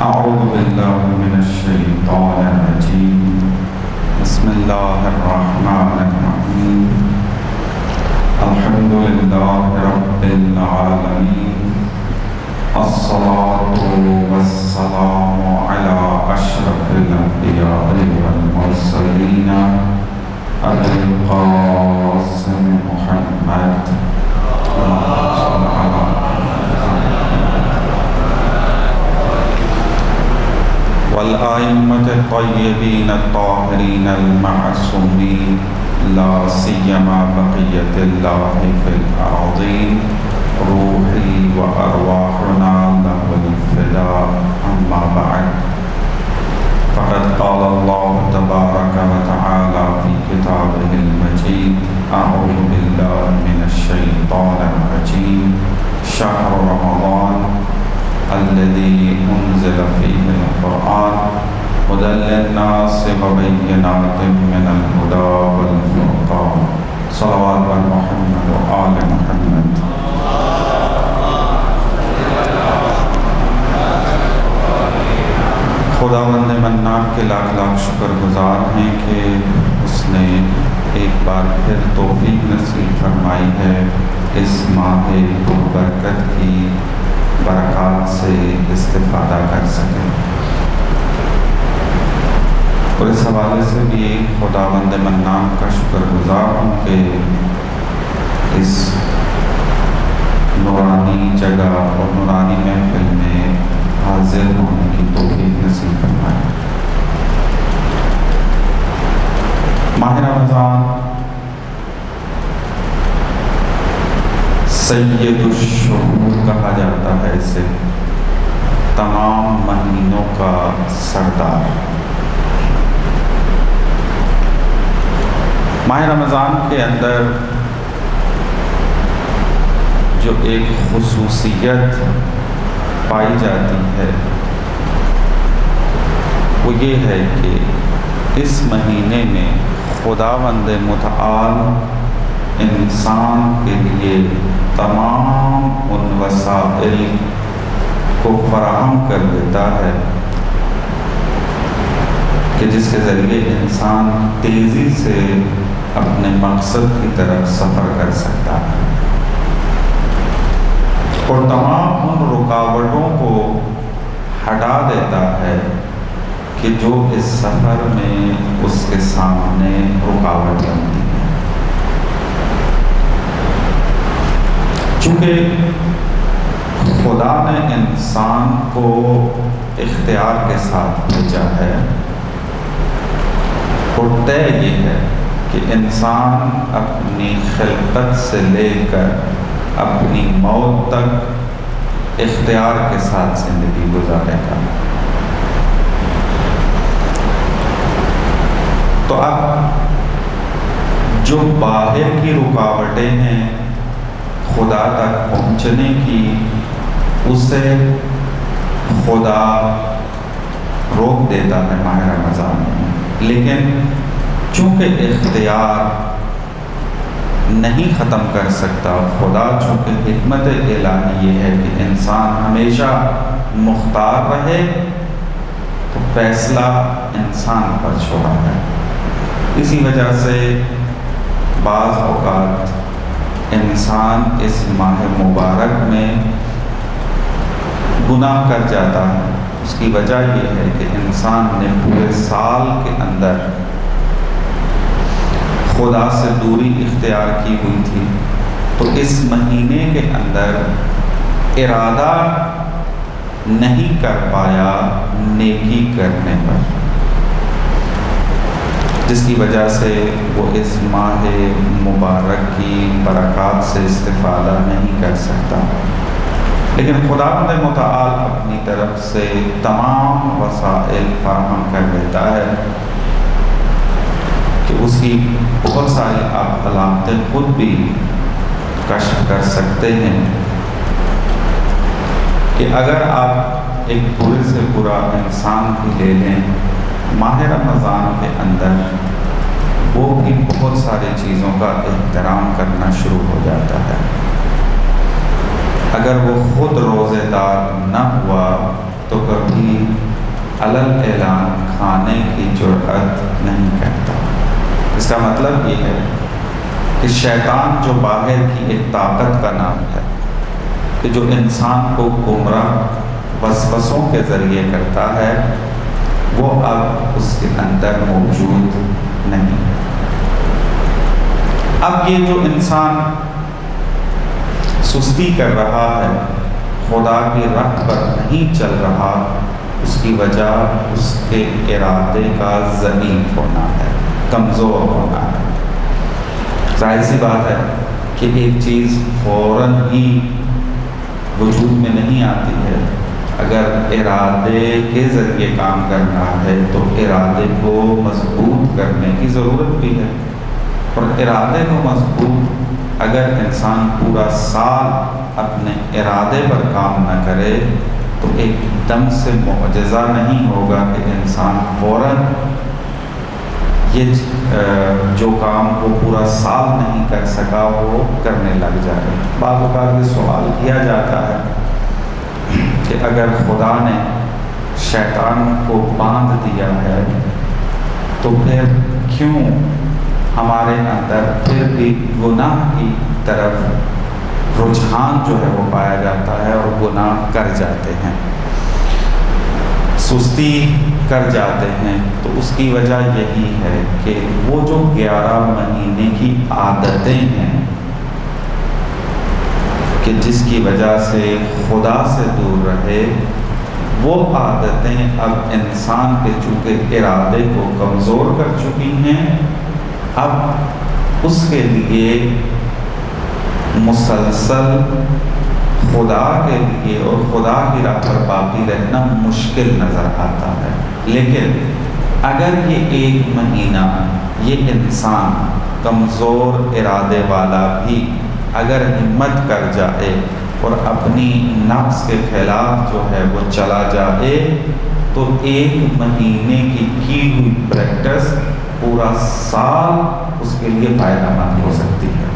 أعوذ بالله من الشيطان الرجيم بسم الله الرحمن الرحيم الحمد لله رب العالمين الصلاة والسلام على أشرف الأنبياء والمرسلين أبي القاسم محمد والآئمة الطيبين الطاهرين المعصومين لا سيما بقية الله في الأرضين روحي وأرواحنا له الفداء أما بعد فقد قال الله تبارك وتعالى في كتابه المجيد أعوذ بالله من الشيطان الرجيم شهر رمضان الذي أنزل فيه القرآن هدى للناس وبينات من الهدى والفرقان صلوات محمد وآل محمد. خداوند منان کے لاکھ لاکھ شکر گزار ہیں کہ اس نے ایک بار پھر توفیق نصیب فرمائی ہے اس ماہ برکت کی برکات سے استفادہ کر سکیں، اور اس حوالے سے بھی خداوند منان کا شکر گزار ہوں کہ اس نورانی جگہ اور نورانی محفل میں حاضر ہونے کی توفیق نصیب فرمائے۔ ماہ رمضان سید الشہور کہا جاتا ہے اسے، تمام مہینوں کا سردار۔ ماہ رمضان کے اندر جو ایک خصوصیت پائی جاتی ہے وہ یہ ہے کہ اس مہینے میں خداوند متعال انسان کے لیے تمام ان وسائل کو فراہم کر دیتا ہے کہ جس کے ذریعے انسان تیزی سے اپنے مقصد کی طرف سفر کر سکتا ہے، اور تمام ان رکاوٹوں کو ہٹا دیتا ہے کہ جو اس سفر میں اس کے سامنے رکاوٹ بنتی ہے۔ چونکہ خدا نے انسان کو اختیار کے ساتھ بھیجا ہے، اور طے یہ ہے کہ انسان اپنی خلقت سے لے کر اپنی موت تک اختیار کے ساتھ زندگی گزارے گا۔ تو اب جو باہر کی رکاوٹیں ہیں خدا تک پہنچنے کی، اسے خدا روک دیتا ہے ماہ رمضان میں، لیکن چونکہ اختیار نہیں ختم کر سکتا خدا، چونکہ حکمت الہی یہ ہے کہ انسان ہمیشہ مختار رہے، تو فیصلہ انسان پر چھوڑا ہے۔ اسی وجہ سے بعض اوقات انسان اس ماہ مبارک میں گناہ کر جاتا ہے۔ اس کی وجہ یہ ہے کہ انسان نے پورے سال کے اندر خدا سے دوری اختیار کی ہوئی تھی، تو اس مہینے کے اندر ارادہ نہیں کر پایا نیکی کرنے پر، جس کی وجہ سے وہ اس ماہ مبارک کی برکات سے استفادہ نہیں کر سکتا۔ لیکن خداوند متعال اپنی طرف سے تمام وسائل فراہم کر دیتا ہے کہ اس کی بہت ساری آپ علامتیں خود بھی کشف کر سکتے ہیں کہ اگر آپ ایک برے سے برا انسان بھی لے لیں، ماہ رمضان کے اندر وہ بھی بہت ساری چیزوں کا احترام کرنا شروع ہو جاتا ہے۔ اگر وہ خود روزے دار نہ ہوا تو کبھی علل اعلان کھانے کی جرأت نہیں کرتا۔ اس کا مطلب یہ ہے کہ شیطان جو باہر کی ایک طاقت کا نام ہے کہ جو انسان کو گمراہ وسوسوں کے ذریعے کرتا ہے، وہ اب اس کے اندر موجود نہیں ہے۔ اب یہ جو انسان سستی کر رہا ہے، خدا کی راہ پر نہیں چل رہا، اس کی وجہ اس کے ارادے کا ضعیف ہونا ہے، کمزور ہونا ہے۔ ظاہر سی بات ہے کہ ایک چیز فوراً ہی وجود میں نہیں آتی ہے۔ اگر ارادے کے ذریعے کام کرنا ہے تو ارادے کو مضبوط کرنے کی ضرورت بھی ہے، اور ارادے کو مضبوط اگر انسان پورا سال اپنے ارادے پر کام نہ کرے تو ایک دم سے معجزہ نہیں ہوگا کہ انسان فوراً یہ جو کام وہ پورا سال نہیں کر سکا وہ کرنے لگ جائے۔ بعض اوقات یہ سوال کیا جاتا ہے کہ اگر خدا نے شیطان کو باندھ دیا ہے تو پھر کیوں ہمارے اندر پھر بھی گناہ کی طرف رجحان جو ہے وہ پایا جاتا ہے اور گناہ کر جاتے ہیں، سستی کر جاتے ہیں؟ تو اس کی وجہ یہی ہے کہ وہ جو 11 مہینے کی عادتیں ہیں کہ جس کی وجہ سے خدا سے دور رہے، وہ عادتیں اب انسان کے چونکہ ارادے کو کمزور کر چکی ہیں، اب اس کے لیے مسلسل خدا کے لیے اور خدا کی راہ پر باقی رہنا مشکل نظر آتا ہے۔ لیکن اگر یہ 1 مہینہ یہ انسان کمزور ارادے والا بھی اگر ہمت کر جائے اور اپنی نفس کے خلاف جو ہے وہ چلا جائے تو 1 مہینے کی ہوئی پریکٹس پورا سال اس کے لیے فائدہ مند ہو سکتی ہے۔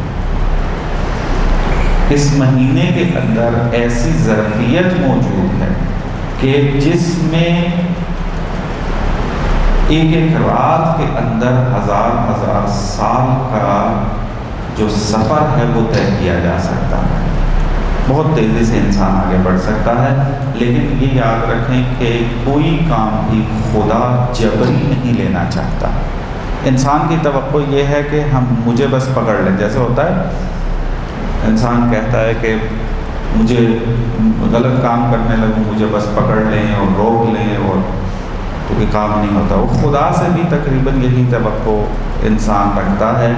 اس مہینے کے اندر ایسی ظرفیت موجود ہے کہ جس میں ایک رات کے اندر 1000 سال کا جو سفر ہے وہ طے کیا جا سکتا ہے۔ بہت تیزی سے انسان آگے بڑھ سکتا ہے، لیکن یہ یاد رکھیں کہ کوئی کام بھی خدا جبری نہیں لینا چاہتا۔ انسان کی توقع یہ ہے کہ مجھے بس پکڑ لیں، جیسے ہوتا ہے انسان کہتا ہے کہ مجھے غلط کام کرنے لگوں، مجھے بس پکڑ لیں اور روک لیں، اور تو یہ کام نہیں ہوتا۔ وہ خدا سے بھی تقریباً یہی توقع انسان رکھتا ہے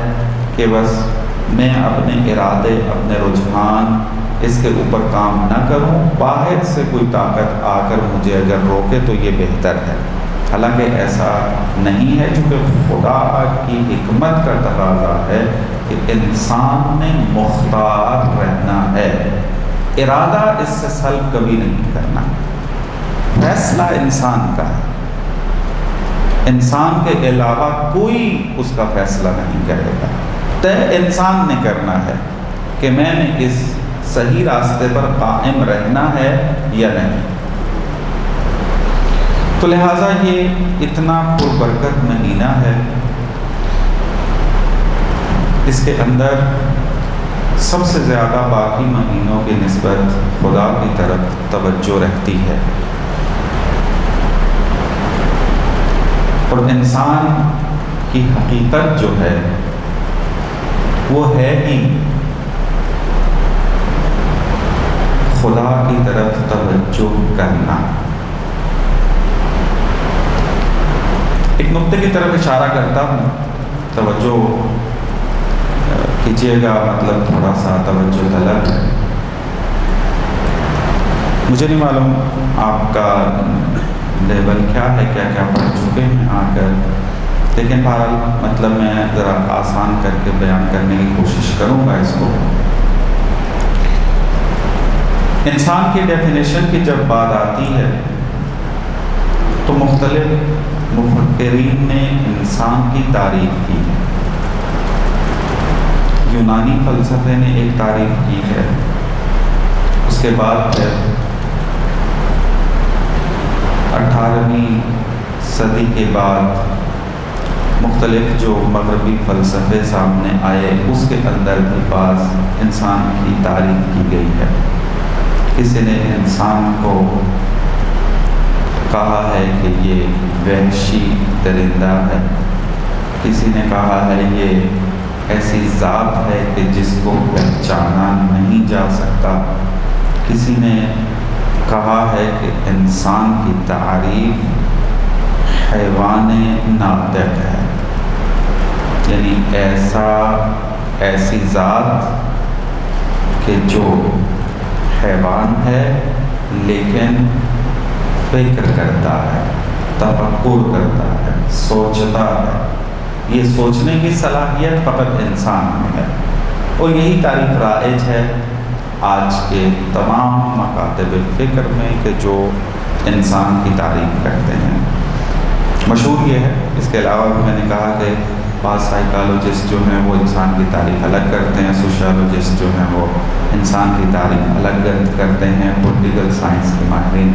کہ بس میں اپنے ارادے، اپنے رجحان اس کے اوپر کام نہ کروں، باہر سے کوئی طاقت آ کر مجھے اگر روکے تو یہ بہتر ہے۔ حالانکہ ایسا نہیں ہے، چونکہ خدا کی حکمت کا تقاضا ہے کہ انسان نے مختار رہنا ہے، ارادہ اس سے سلب کبھی نہیں کرنا، فیصلہ انسان کا ہے، انسان کے علاوہ کوئی اس کا فیصلہ نہیں کرے گا۔ طے انسان نے کرنا ہے کہ میں نے اس صحیح راستے پر قائم رہنا ہے یا نہیں۔ تو لہٰذا یہ اتنا پربرکت مہینہ ہے، اس کے اندر سب سے زیادہ باقی مہینوں کی نسبت خدا کی طرف توجہ رہتی ہے، اور انسان کی حقیقت جو ہے وہ ہے ہی خدا کی طرف توجہ کرنا۔ ایک نقطے کی طرف اشارہ کرتا ہوں، توجہ کیجیے گا، مطلب تھوڑا سا توجہ طلب ہے۔ مجھے نہیں معلوم آپ کا لیول کیا ہے، کیا کیا پڑھ چکے ہیں آ کر، لیکن بہرحال مطلب میں ذرا آسان کر کے بیان کرنے کی کوشش کروں گا اس کو۔ انسان کی ڈیفینیشن کی جب بات آتی ہے تو مختلف مفکرین نے انسان کی تعریف کی ہے۔ یونانی فلسفے نے ایک تعریف کی ہے، اس کے بعد پھر 18ویں صدی کے بعد مختلف جو مغربی فلسفے سامنے آئے اس کے اندر بھی بعض انسان کی تعریف کی گئی ہے۔ کسی نے انسان کو کہا ہے کہ یہ وحشی درندہ ہے، کسی نے کہا ہے یہ ایسی ذات ہے کہ جس کو پہچانا نہیں جا سکتا، کسی نے کہا ہے کہ انسان کی تعریف حیوان ناطق ہے، یعنی ایسی ذات کہ جو حیوان ہے لیکن فکر کرتا ہے، تفکر کرتا ہے، سوچتا ہے۔ یہ سوچنے کی صلاحیت فقط انسان میں ہے، اور یہی تعریف رائج ہے آج کے تمام مکاتب فکر میں کہ جو انسان کی تعریف کرتے ہیں۔ مشہور یہ ہے، اس کے علاوہ بھی میں نے کہا کہ بعض سائیکالوجسٹ جو ہیں وہ انسان کی تعریف الگ کرتے ہیں، سوشیالوجسٹ جو ہیں وہ انسان کی تعریف الگ کرتے ہیں، پولیٹیکل سائنس کے ماہرین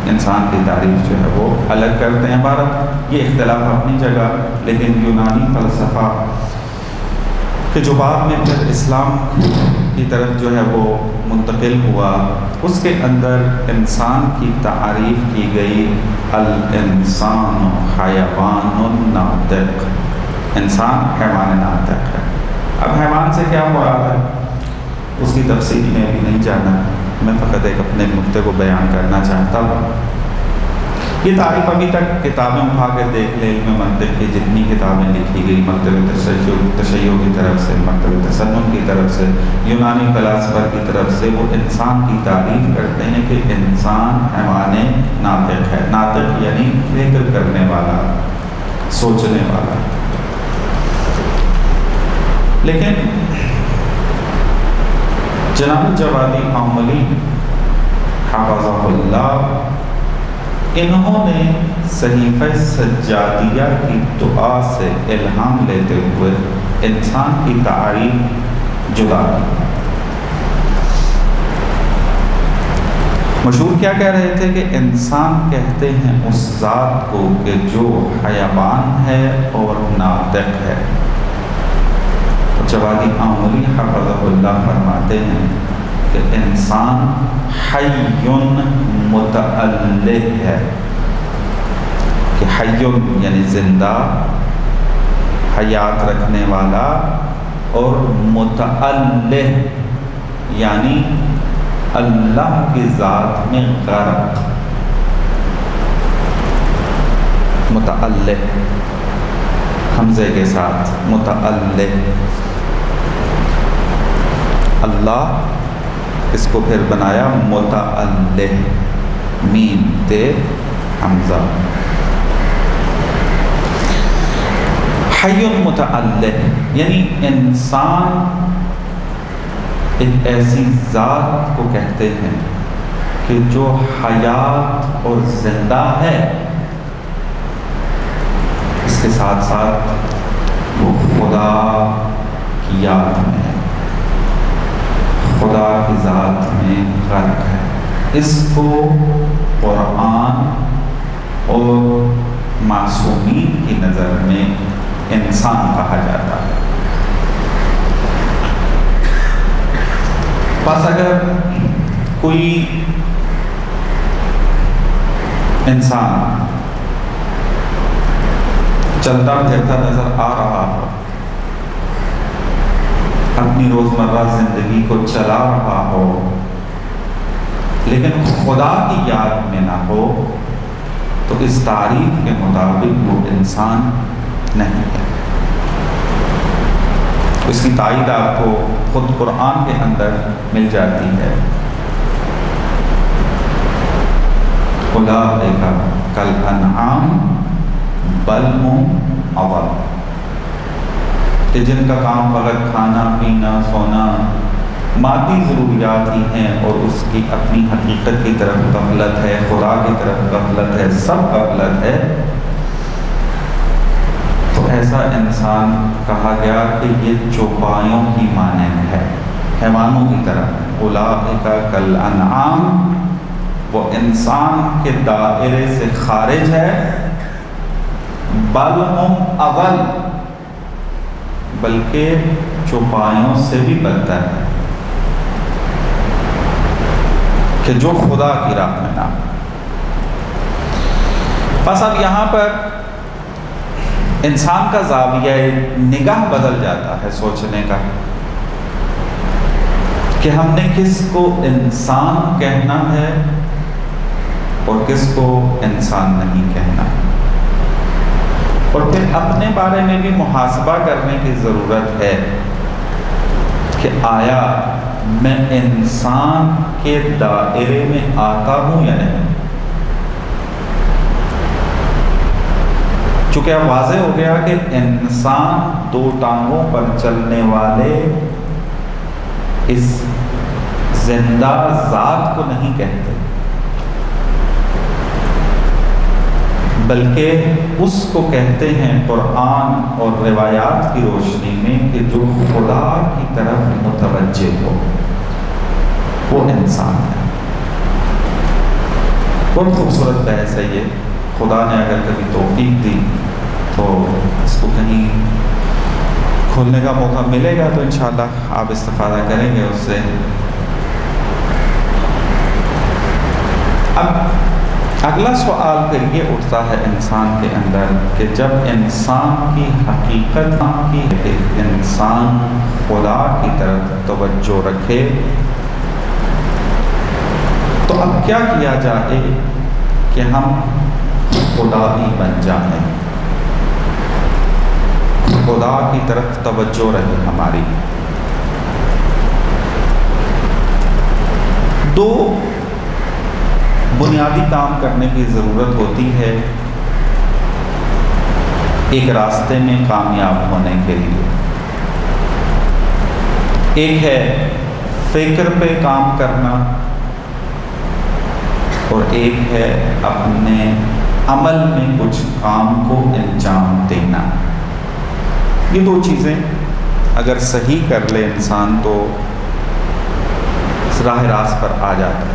انسان کی تعریف جو ہے وہ الگ کرتے ہیں۔ بہرحال یہ اختلاف اپنی جگہ، لیکن یونانی فلسفہ کہ جو بعد میں پھر اسلام کی طرف جو ہے وہ منتقل ہوا، اس کے اندر انسان کی تعریف کی گئی الانسان حیوان ناطق، انسان حیوان ناطق ہے۔ اب حیوان سے کیا مراد ہے اس کی تفصیل میں بھی نہیں جانا، میں فقط ایک اپنے نقطے کو بیان کرنا چاہتا ہوں۔ یہ تعریف ابھی تک کتابیں اٹھا کے دیکھ لیں، علم منطق کی جتنی کتابیں لکھی گئی، مکتب تشیع کی طرف سے، مکتب تسنن کی طرف سے، یونانی فلاسفہ کی طرف سے، وہ انسان کی تعریف کرتے ہیں کہ انسان حیوان ناطق ہے۔ ناطق یعنی فکر کرنے والا، سوچنے والا۔ لیکن جناب جوادی آملی حفظہ اللہ، انہوں نے صحیفہ سجادیہ کی دعا سے الہام لیتے ہوئے انسان کی تعریف جدا کی۔ مشہور کیا کہہ رہے تھے کہ انسان کہتے ہیں اس ذات کو کہ جو حیوان ہے اور ناطق ہے۔ جوادی آملی حفظہ اللہ فرماتے ہیں کہ انسان حیٌ متعلق ہے، کہ حیٌ یعنی زندہ، حیات رکھنے والا، اور متعلق یعنی اللہ کی ذات میں غرق۔ متعلق حمزے کے ساتھ، متعلق اللہ، اس کو پھر بنایا متعلق، میم تے حمزہ، حی متعلق یعنی انسان ایک ایسی ذات کو کہتے ہیں کہ جو حیات اور زندہ ہے، اس کے ساتھ ساتھ وہ خدا کی یاد میں ہے، خدا کی ذات میں غرق ہے۔ اس کو قرآن اور معصومین کی نظر میں انسان کہا جاتا ہے۔ بس اگر کوئی انسان چلتا پھرتا نظر آ رہا ہو، اپنی روزمرہ زندگی کو چلا رہا ہو، لیکن خدا کی یاد میں نہ ہو، تو اس تعریف کے مطابق وہ انسان نہیں ہے۔ اس کی تائید آپ کو خود قرآن کے اندر مل جاتی ہے۔ اولئک کالانعام بل ہم اضل، کہ جن کا کام فقط کھانا پینا سونا مادی ضروریات ہی ہیں، اور اس کی اپنی حقیقت کی طرف غفلت ہے، خدا کی طرف غفلت ہے، سب غفلت ہے، تو ایسا انسان کہا گیا کہ یہ چوپایوں کی مانند ہے، حیوانوں کی طرح۔ اولئک کالانعام، وہ انسان کے دائرے سے خارج ہے، بل ہم اول، بلکہ چوپایوں سے بھی بدتر ہے کہ جو خدا کی راہ میں نہ۔ بس اب یہاں پر انسان کا زاویہ نگاہ بدل جاتا ہے سوچنے کا کہ ہم نے کس کو انسان کہنا ہے اور کس کو انسان نہیں کہنا، اور پھر اپنے بارے میں بھی محاسبہ کرنے کی ضرورت ہے کہ آیا میں انسان کے دائرے میں آتا ہوں یا نہیں۔ چونکہ اب واضح ہو گیا کہ انسان دو ٹانگوں پر چلنے والے اس زندہ ذات کو نہیں کہتے، بلکہ اس کو کہتے ہیں قرآن اور روایات کی روشنی میں کہ جو خدا کی طرف متوجہ ہو وہ انسان ہے۔ بہت خوبصورت بحث ہے یہ، خدا نے اگر کبھی توفیق دی تو اس کو کہیں کھولنے کا موقع ملے گا تو انشاءاللہ آپ استفادہ کریں گے اس سے۔ اب اگلا سوال پھر یہ اٹھتا ہے انسان کے اندر کہ جب انسان کی حقیقت کی کہ انسان خدا کی طرف توجہ رکھے تو اب کیا کیا جائے کہ ہم خدا ہی بن جائیں، خدا کی طرف توجہ رہے ہماری۔ دو بنیادی کام کرنے کی ضرورت ہوتی ہے ایک راستے میں کامیاب ہونے کے لیے۔ ایک ہے فکر پہ کام کرنا اور ایک ہے اپنے عمل میں کچھ کام کو انجام دینا۔ یہ دو چیزیں اگر صحیح کر لے انسان تو راہ راست پر آ جاتا ہے۔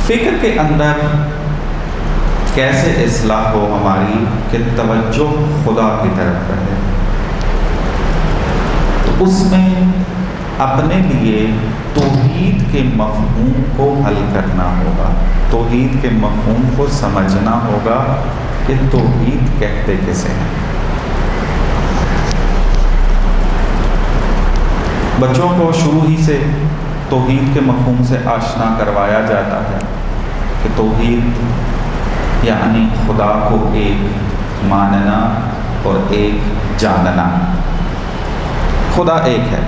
فکر کے اندر کیسے اصلاح ہو ہماری کہ توجہ خدا کی طرف رہے، تو اس میں اپنے لیے توحید کے مفہوم کو حل کرنا ہوگا، توحید کے مفہوم کو سمجھنا ہوگا کہ توحید کہتے کسے ہیں۔ بچوں کو شروع ہی سے توحید کے مفہوم سے آشنا کروایا جاتا ہے کہ توحید یعنی خدا کو ایک ماننا اور ایک جاننا۔ خدا ایک ہے،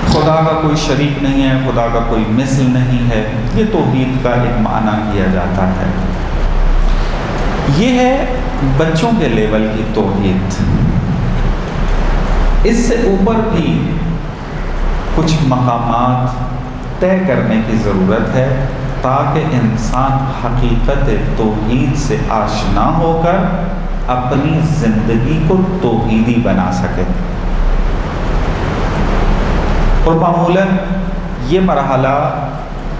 خدا کا کوئی شریک نہیں ہے، خدا کا کوئی مثل نہیں ہے، یہ توحید کا ایک معنی کیا جاتا ہے۔ یہ ہے بچوں کے لیول کی توحید۔ اس سے اوپر بھی کچھ مقامات طے کرنے کی ضرورت ہے تاکہ انسان حقیقت توحید سے آشنا ہو کر اپنی زندگی کو توحیدی بنا سکے۔ اور معمولاً یہ مرحلہ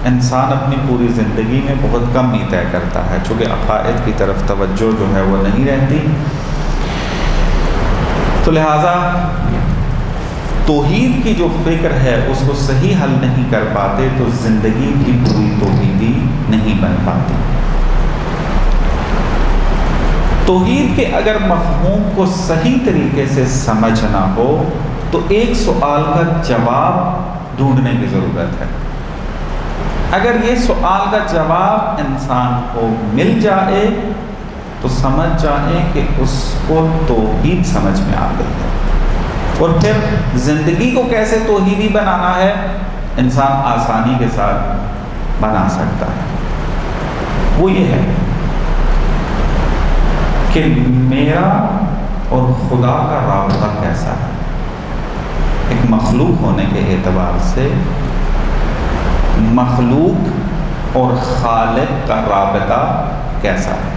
انسان اپنی پوری زندگی میں بہت کم ہی طے کرتا ہے، چونکہ عقائد کی طرف توجہ جو ہے وہ نہیں رہتی، تو لہٰذا توحید کی جو فکر ہے اس کو صحیح حل نہیں کر پاتے تو زندگی کی پوری توحیدی نہیں بن پاتی۔ توحید کے اگر مفہوم کو صحیح طریقے سے سمجھنا ہو تو ایک سوال کا جواب ڈھونڈنے کی ضرورت ہے۔ اگر یہ سوال کا جواب انسان کو مل جائے تو سمجھ جائیں کہ اس کو توحید سمجھ میں آ گئی ہے، اور پھر زندگی کو کیسے توحیدی بنانا ہے انسان آسانی کے ساتھ بنا سکتا ہے۔ وہ یہ ہے کہ میرا اور خدا کا رابطہ کیسا ہے، ایک مخلوق ہونے کے اعتبار سے مخلوق اور خالق کا رابطہ کیسا ہے۔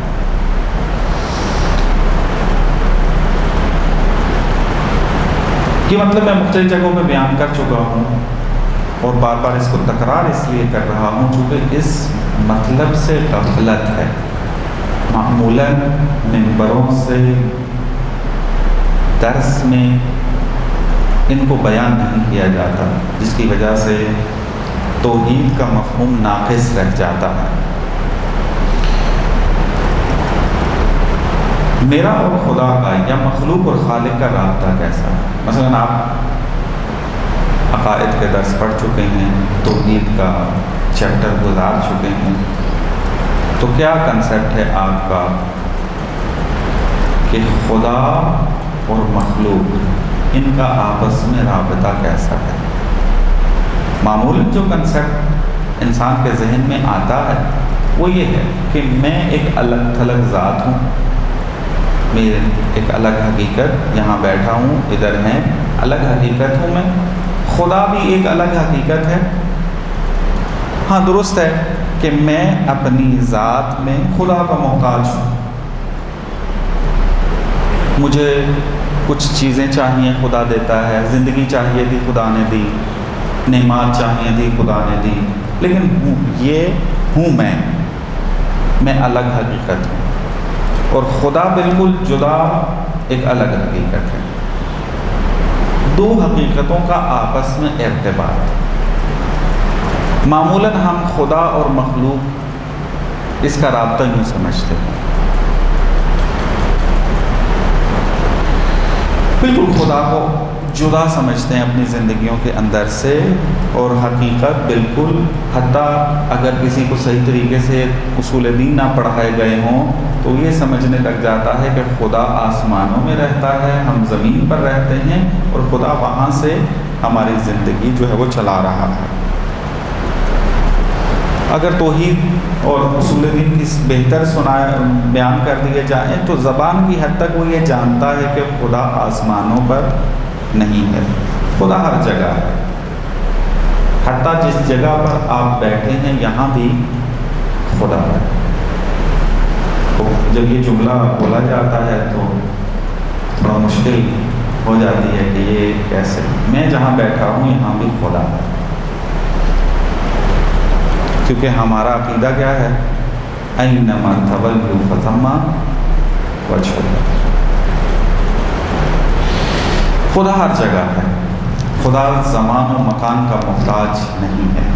یہ مطلب میں مختلف جگہوں پہ بیان کر چکا ہوں اور بار بار اس کو تکرار اس لیے کر رہا ہوں چونکہ اس مطلب سے غفلت ہے۔ معمولاً منبروں سے درس میں ان کو بیان نہیں کیا جاتا، جس کی وجہ سے توحید کا مفہوم ناقص رہ جاتا ہے۔ میرا اور خدا کا یا مخلوق اور خالق کا رابطہ کیسا ہے؟ مثلاً آپ عقائد کے درس پڑھ چکے ہیں، توحید کا چیپٹر گزار چکے ہیں، تو کیا کنسیپٹ ہے آپ کا کہ خدا اور مخلوق ان کا آپس میں رابطہ کیسا ہے؟ معمولاً جو کنسیپٹ انسان کے ذہن میں آتا ہے وہ یہ ہے کہ میں ایک الگ تھلگ ذات ہوں، میں ایک الگ حقیقت، یہاں بیٹھا ہوں، ادھر ہے، الگ حقیقت ہوں میں۔ خدا بھی ایک الگ حقیقت ہے۔ ہاں درست ہے کہ میں اپنی ذات میں خدا کا محتاج ہوں، مجھے کچھ چیزیں چاہیے خدا دیتا ہے، زندگی چاہیے تھی خدا نے دی، نعمات چاہیے تھی خدا نے دی، لیکن یہ ہوں میں الگ حقیقت ہوں، اور خدا بالکل جدا ایک الگ حقیقت ہے۔ دو حقیقتوں کا آپس میں ارتباط۔ معمولاً ہم خدا اور مخلوق اس کا رابطہ یوں سمجھتے ہیں، بالکل خدا کو جدا سمجھتے ہیں اپنی زندگیوں کے اندر سے، اور حقیقت بالکل، حتیٰ اگر کسی کو صحیح طریقے سے اصول دین نہ پڑھائے گئے ہوں تو یہ سمجھنے لگ جاتا ہے کہ خدا آسمانوں میں رہتا ہے، ہم زمین پر رہتے ہیں، اور خدا وہاں سے ہماری زندگی جو ہے وہ چلا رہا ہے۔ اگر توحید اور اصول دین کی بہتر بیان کر دیے جائیں تو زبان کی حد تک وہ یہ جانتا ہے کہ خدا آسمانوں پر نہیں ہے، خدا ہر جگہ ہے، حتیٰ جس جگہ پر آپ بیٹھے ہیں یہاں بھی خدا ہے۔ جب یہ جملہ بولا جاتا ہے تو تھوڑا مشکل ہو جاتی ہے کہ یہ کیسے، میں جہاں بیٹھا ہوں یہاں بھی خدا ہے، کیونکہ ہمارا عقیدہ کیا ہے؟ اینما تولوا فثم وجہ اللہ۔ خدا ہر جگہ ہے، خدا زمان و مکان کا محتاج نہیں ہے۔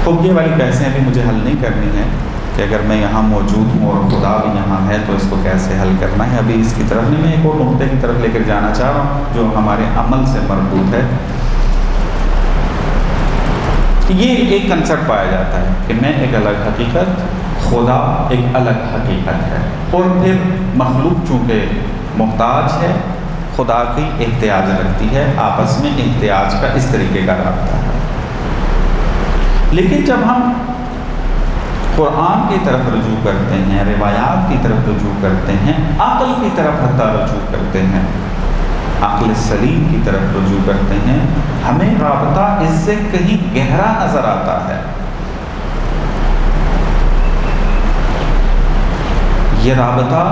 خوب یہ والی بحثیں بھی مجھے حل نہیں کرنی ہے کہ اگر میں یہاں موجود ہوں اور خدا بھی یہاں ہے تو اس کو کیسے حل کرنا ہے، ابھی اس کی طرف نہیں، میں ایک اور نقطے کی طرف لے کر جانا چاہ رہا ہوں جو ہمارے عمل سے مربوط ہے۔ یہ ایک کنسیپٹ پایا جاتا ہے کہ میں ایک الگ حقیقت، خدا ایک الگ حقیقت ہے، اور پھر مخلوق چونکہ محتاج ہے، خدا کی احتیاج رکھتی ہے، آپس میں احتیاج کا اس طریقے کا رابطہ ہے۔ لیکن جب ہم قرآن کی طرف رجوع کرتے ہیں، روایات کی طرف رجوع کرتے ہیں، عقل کی طرف حتیٰ رجوع کرتے ہیں، عقل سلیم کی طرف رجوع کرتے ہیں، ہمیں رابطہ اس سے کہیں گہرا نظر آتا ہے۔ یہ رابطہ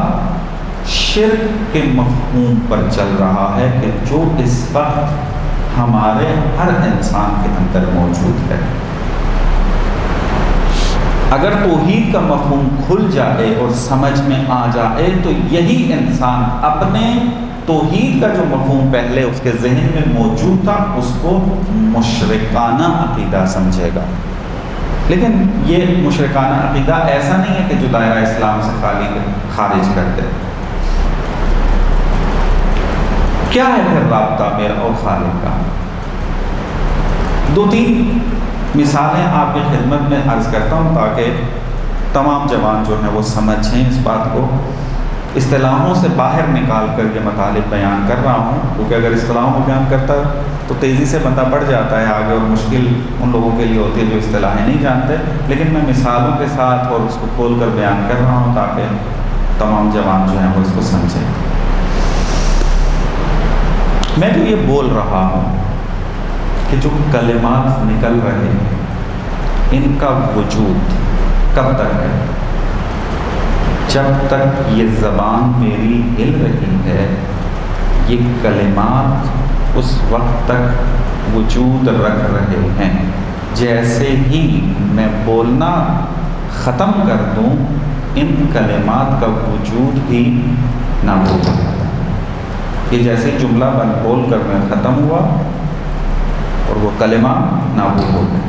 شرک کے مفہوم پر چل رہا ہے کہ جو اس وقت ہمارے ہر انسان کے اندر موجود ہے۔ اگر توحید کا مفہوم کھل جائے اور سمجھ میں آ جائے تو یہی انسان اپنے توحید کا جو مفہوم پہلے اس کے ذہن میں موجود تھا اس کو مشرکانہ عقیدہ سمجھے گا۔ لیکن یہ مشرکانہ عقیدہ ایسا نہیں ہے کہ جو دائرہ اسلام سے خارج کر دے۔ کیا ہے پھر رابطہ میرا اور خالق کا؟ دو تین مثالیں آپ کی خدمت میں عرض کرتا ہوں تاکہ تمام جوان جو ہیں وہ سمجھیں اس بات کو۔ اصطلاحوں سے باہر نکال کر یہ مطالب بیان کر رہا ہوں، کیونکہ اگر اصطلاحوں کو بیان کرتا تو تیزی سے بندہ بڑھ جاتا ہے آگے، اور مشکل ان لوگوں کے لیے ہوتی ہے جو اصطلاحیں نہیں جانتے۔ لیکن میں مثالوں کے ساتھ اور اس کو کھول کر بیان کر رہا ہوں تاکہ تمام جوان جو ہیں وہ اس کو سمجھیں۔ میں جو یہ بول رہا ہوں کہ جو کلمات نکل رہے ہیں ان کا وجود کب تک ہے؟ جب تک یہ زبان میری ہل رہی ہے، یہ کلمات اس وقت تک وجود رکھ رہے ہیں، جیسے ہی میں بولنا ختم کر دوں ان کلمات کا وجود بھی نابود ہو جاتا ہے۔ یہ جیسے جملہ بول کر میں ختم ہوا اور وہ کلمہ نابود ہو گیا۔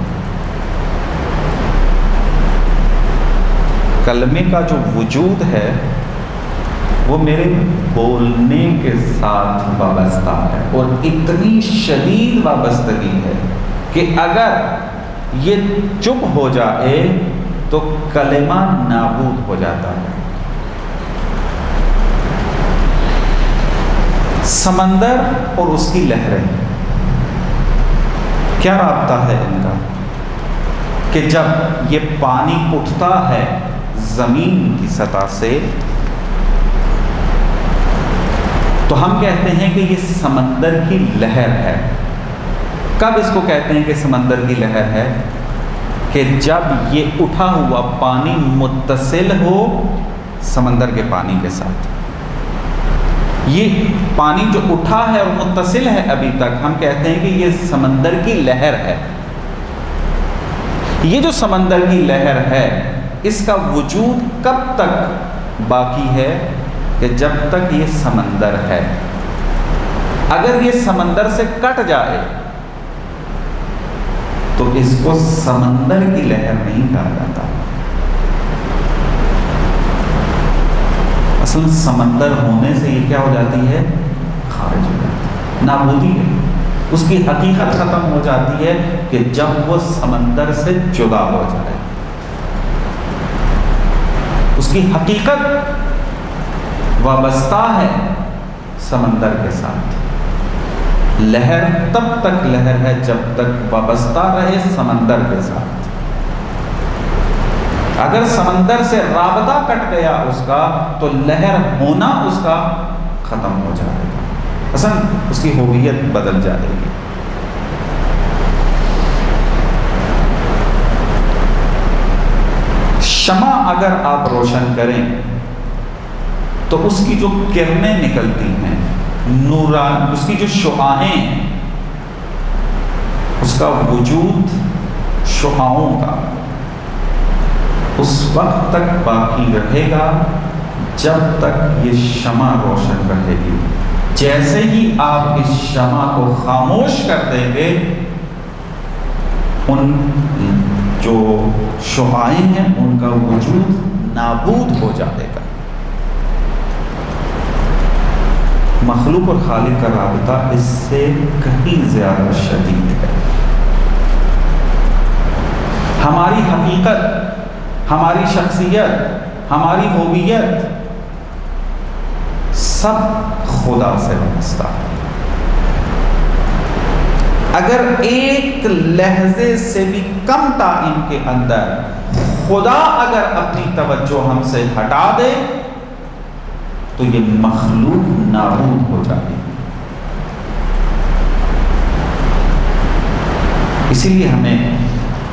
کلمے کا جو وجود ہے وہ میرے بولنے کے ساتھ وابستہ ہے، اور اتنی شدید وابستگی ہے کہ اگر یہ چپ ہو جائے تو کلمہ نابود ہو جاتا ہے۔ سمندر اور اس کی لہریں، کیا رابطہ ہے ان کا؟ کہ جب یہ پانی اٹھتا ہے زمین کی سطح سے تو ہم کہتے ہیں کہ یہ سمندر کی لہر ہے۔ کب اس کو کہتے ہیں کہ سمندر کی لہر ہے؟ کہ جب یہ اٹھا ہوا پانی متصل ہو سمندر کے پانی کے ساتھ۔ یہ پانی جو اٹھا ہے اور متصل ہے ابھی تک، ہم کہتے ہیں کہ یہ سمندر کی لہر ہے۔ یہ جو سمندر کی لہر ہے اس کا وجود کب تک باقی ہے؟ کہ جب تک یہ سمندر ہے۔ اگر یہ سمندر سے کٹ جائے تو اس کو سمندر کی لہر نہیں کہا جاتا۔ اصل سمندر ہونے سے یہ کیا ہو جاتی ہے؟ خارج ہو جاتی ہے، نابودی ہے۔ اس کی حقیقت ختم ہو جاتی ہے کہ جب وہ سمندر سے جدا ہو جائے۔ اس کی حقیقت وابستہ ہے سمندر کے ساتھ۔ لہر تب تک لہر ہے جب تک وابستہ رہے سمندر کے ساتھ۔ اگر سمندر سے رابطہ کٹ گیا اس کا تو لہر ہونا اس کا ختم ہو جائے گا، اصل اس کی ہویت بدل جائے گی۔ شمع اگر آپ روشن کریں تو اس کی جو کرنیں نکلتی ہیں، نوران، اس کی جو شعاعیں ہیں، اس کا وجود شعاعوں کا اس وقت تک باقی رہے گا جب تک یہ شمع روشن رہے گی۔ جیسے ہی آپ اس شمع کو خاموش کر دیں گے، ان جو شعاعیں ہیں ان کا وجود نابود ہو جائے گا۔ مخلوق اور خالق کا رابطہ اس سے کہیں زیادہ شدید ہے۔ ہماری حقیقت، ہماری شخصیت، ہماری ہویت سب خدا سے وابستہ ہے۔ اگر ایک لحظے سے بھی کم ٹائم کے اندر خدا اگر اپنی توجہ ہم سے ہٹا دے تو یہ مخلوق نابود ہو جائے گی۔ اسی لیے ہمیں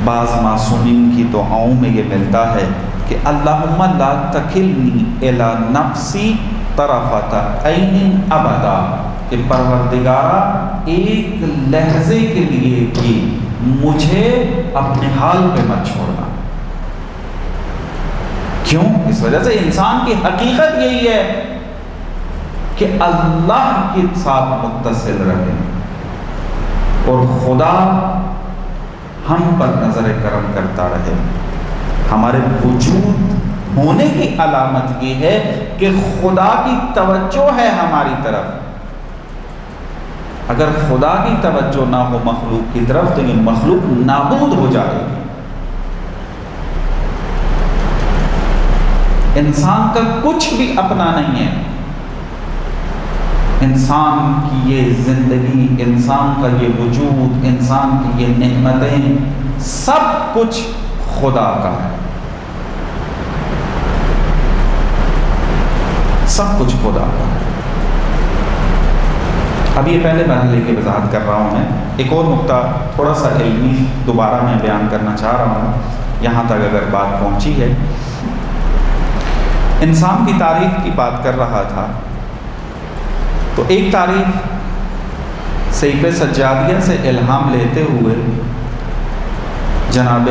بعض معصومین کی دعاؤں میں یہ ملتا ہے کہ اللہم لا تکلنی الی نفسی طرفۃ عین ابدا، کہ پروردگارا ایک لحظے کے لیے بھی مجھے اپنے حال پہ مت چھوڑنا۔ کیوں؟ اس وجہ سے انسان کی حقیقت یہی ہے کہ اللہ کے ساتھ متصل رہے اور خدا ہم پر نظر کرم کرتا رہے۔ ہمارے وجود ہونے کی علامت یہ ہے کہ خدا کی توجہ ہے ہماری طرف۔ اگر خدا کی توجہ نہ ہو مخلوق کی طرف تو یہ مخلوق نابود ہو جائے گی۔ انسان کا کچھ بھی اپنا نہیں ہے۔ انسان کی یہ زندگی، انسان کا یہ وجود، انسان کی یہ نعمتیں سب کچھ خدا کا ہے۔ سب کچھ خدا کا ہے۔ اب یہ پہلے مرحلے کی وضاحت کر رہا ہوں میں۔ ایک اور نقطہ تھوڑا سا علمی دوبارہ میں بیان کرنا چاہ رہا ہوں، یہاں تک اگر بات پہنچی ہے۔ انسان کی تعریف کی بات کر رہا تھا تو ایک تعریف صحیفہ سجادیہ سے الہام لیتے ہوئے جناب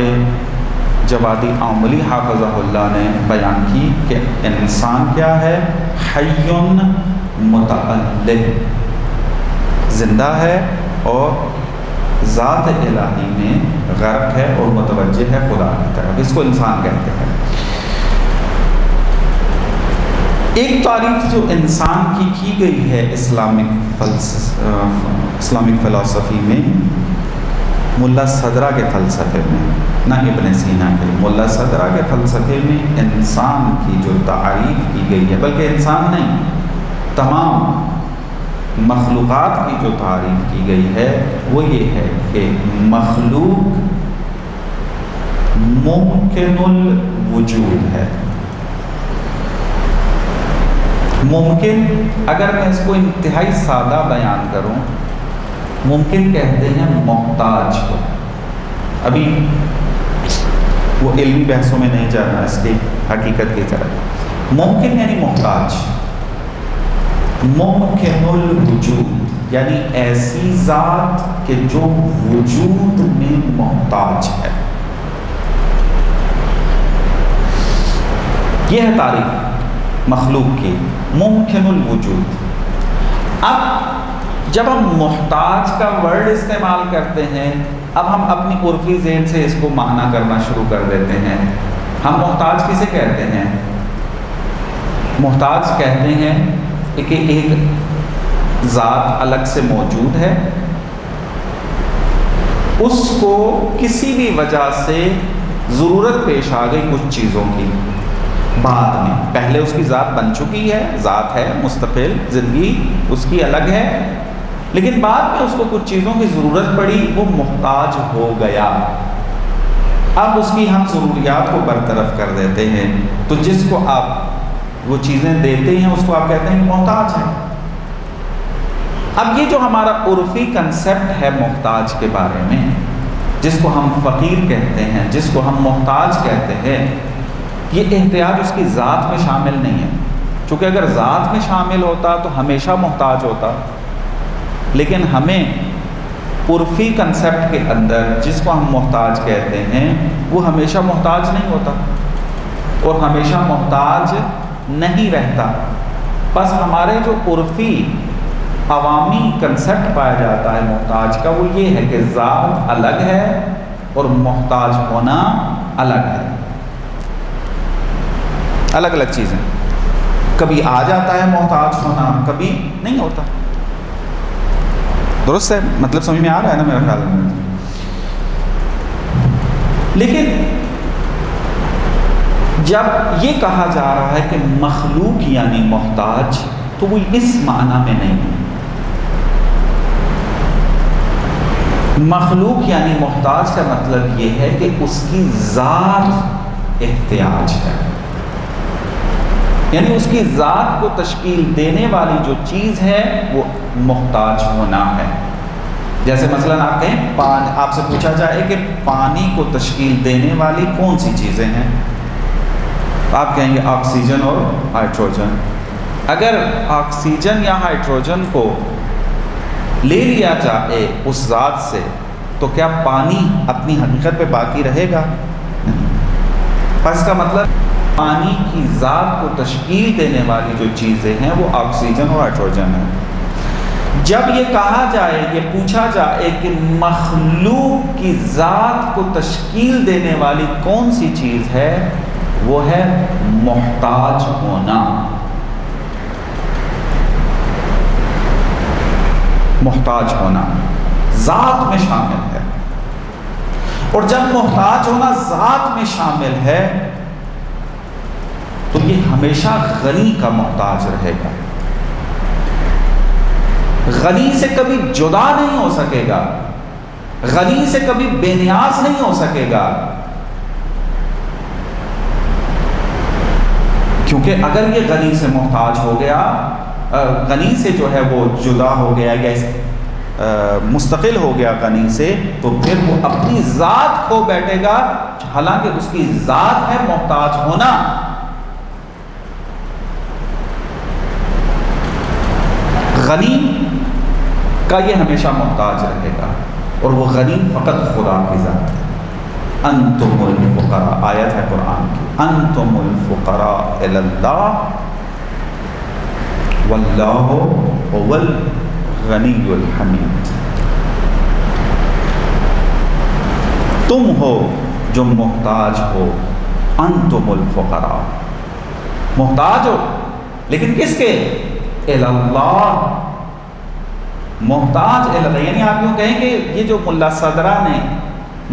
جوادی آملی حافظہ اللہ نے بیان کی کہ انسان کیا ہے؟ حی متعلق، زندہ ہے اور ذات الہی میں غرق ہے اور متوجہ ہے خدا کی طرف، اس کو انسان کہتے ہیں۔ ایک تعریف جو انسان کی گئی ہے اسلامک فلسفی میں، ملا صدرہ کے فلسفے میں، نہ ابن سینا کے، ملا صدرہ کے فلسفے میں انسان کی جو تعریف کی گئی ہے، بلکہ انسان نہیں، تمام مخلوقات کی جو تعریف کی گئی ہے وہ یہ ہے کہ مخلوق ممکن الوجود ہے۔ ممکن، اگر میں اس کو انتہائی سادہ بیان کروں، ممکن کہتے ہیں محتاج کو۔ ابھی وہ علمی بحثوں میں نہیں جانا اس کی حقیقت کی طرف۔ ممکن یعنی محتاج، ممکن الوجود یعنی ایسی ذات کہ جو وجود میں محتاج ہے، یہ ہے تعریف مخلوق کی، ممکن الوجود۔ اب جب ہم محتاج کا ورڈ استعمال کرتے ہیں، اب ہم اپنی عرفی ذہن سے اس کو معنی کرنا شروع کر دیتے ہیں۔ ہم محتاج کسے کہتے ہیں؟ محتاج کہتے ہیں کہ ایک ذات الگ سے موجود ہے، اس کو کسی بھی وجہ سے ضرورت پیش آ گئی کچھ چیزوں کی، بعد میں، پہلے اس کی ذات بن چکی ہے، ذات ہے مستقل، زندگی اس کی الگ ہے، لیکن بعد میں اس کو کچھ چیزوں کی ضرورت پڑی، وہ محتاج ہو گیا۔ اب اس کی ہم ضروریات کو برطرف کر دیتے ہیں، تو جس کو آپ وہ چیزیں دیتے ہیں اس کو آپ کہتے ہیں محتاج ہے۔ اب یہ جو ہمارا عرفی کنسیپٹ ہے محتاج کے بارے میں، جس کو ہم فقیر کہتے ہیں، جس کو ہم محتاج کہتے ہیں، یہ احتیاج اس کی ذات میں شامل نہیں ہے، چونکہ اگر ذات میں شامل ہوتا تو ہمیشہ محتاج ہوتا، لیکن ہمیں عرفی کنسیپٹ کے اندر جس کو ہم محتاج کہتے ہیں وہ ہمیشہ محتاج نہیں ہوتا اور ہمیشہ محتاج نہیں رہتا۔ بس ہمارے جو عرفی عوامی کنسیپٹ پایا جاتا ہے محتاج کا، وہ یہ ہے کہ ذات الگ ہے اور محتاج ہونا الگ ہے، الگ الگ چیزیں۔ کبھی آ جاتا ہے محتاج ہونا، کبھی نہیں ہوتا۔ درست ہے؟ مطلب سمجھ میں آ رہا ہے نا میرا خیال میں؟ لیکن جب یہ کہا جا رہا ہے کہ مخلوق یعنی محتاج، تو وہ اس معنی میں نہیں ہے۔ مخلوق یعنی محتاج کا مطلب یہ ہے کہ اس کی ذات احتیاج ہے، یعنی اس کی ذات کو تشکیل دینے والی جو چیز ہے وہ محتاج ہونا ہے۔ جیسے مثلا آپ کہیں آپ سے پوچھا جائے کہ پانی کو تشکیل دینے والی کون سی چیزیں ہیں، آپ کہیں گے آکسیجن اور ہائیڈروجن۔ اگر آکسیجن یا ہائیڈروجن کو لے لیا جائے اس ذات سے تو کیا پانی اپنی حقیقت پہ باقی رہے گا؟ اس کا مطلب پانی کی ذات کو تشکیل دینے والی جو چیزیں ہیں وہ آکسیجن اور ہائیڈروجن ہیں۔ جب یہ کہا جائے، یہ پوچھا جائے کہ مخلوق کی ذات کو تشکیل دینے والی کون سی چیز ہے، وہ ہے محتاج ہونا۔ محتاج ہونا ذات میں شامل ہے، اور جب محتاج ہونا ذات میں شامل ہے تو یہ ہمیشہ غنی کا محتاج رہے گا، غنی سے کبھی جدا نہیں ہو سکے گا، غنی سے کبھی بے نیاز نہیں ہو سکے گا، کیونکہ اگر یہ غنی سے محتاج ہو گیا، غنی سے جو ہے وہ جدا ہو گیا یا مستقل ہو گیا غنی سے، تو پھر وہ اپنی ذات کو بیٹھے گا، حالانکہ اس کی ذات ہے محتاج ہونا۔ کا یہ ہمیشہ محتاج رہے گا، اور وہ غنی فقط خدا کی ذات ہے۔ انتم الفقراء، آیت ہے قرآن کی، انتم الفقراء الی اللہ واللہ هو الغنی الحمید۔ تم ہو جو محتاج ہو، انتم الفقراء، محتاج ہو لیکن کس کے؟ الی اللہ، محتاج الی اللہ۔ یعنی آپ یوں کہیں کہ یہ جو ملا صدرہ نے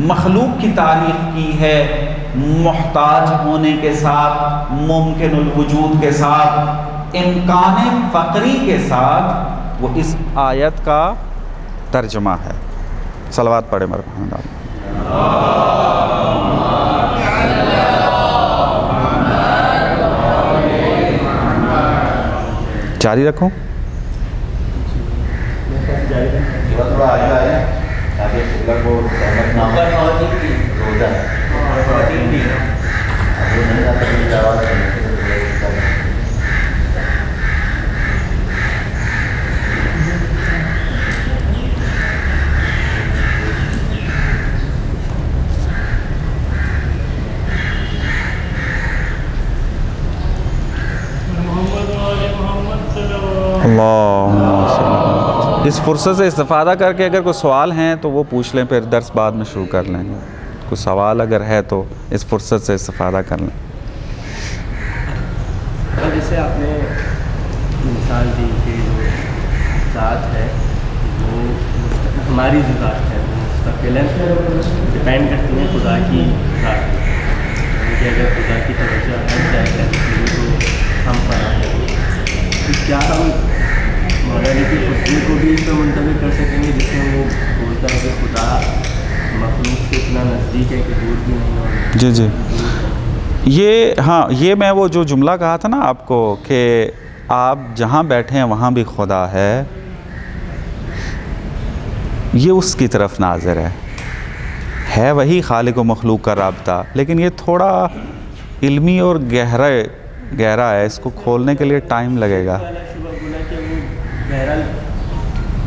مخلوق کی تعریف کی ہے محتاج ہونے کے ساتھ، ممکن الوجود کے ساتھ، امکان فقری کے ساتھ، وہ اس آیت کا ترجمہ ہے۔ صلوات پڑھیں مرحبا۔ جاری رکھوں؟ اس فرصت سے استفادہ کر کے اگر کوئی سوال ہیں تو وہ پوچھ لیں، پھر درس بعد میں شروع کر لیں گے۔ کوئی سوال اگر ہے تو اس فرصت سے استفادہ کر لیں۔ جیسے آپ نے مثال دی کہ جو ذات ہے وہ ہماری جو ذات ہے وہ مستقل ہے، ڈپینڈ کرتی ہیں خدا کی ذات پر، یعنی کہ اگر خدا کی توجہ ہٹ جائے تو ہم پر آ جائیں گے، تو کیا ہم مولانا کی خودی کو بھی اس میں منتقل کر سکیں گے جس میں وہ بولتا ہے کہ خدا مخلوق سے اتنا نزدیک ہے کہ دور بھی نہیں ہوگا؟ جی جی، یہ ہاں، یہ میں وہ جو جملہ کہا تھا نا آپ کو کہ آپ جہاں بیٹھے ہیں وہاں بھی خدا ہے، یہ اس کی طرف ناظر ہے وہی خالق و مخلوق کا رابطہ، لیکن یہ تھوڑا علمی اور گہرا ہے، اس کو کھولنے کے لیے ٹائم لگے گا۔ بہرحال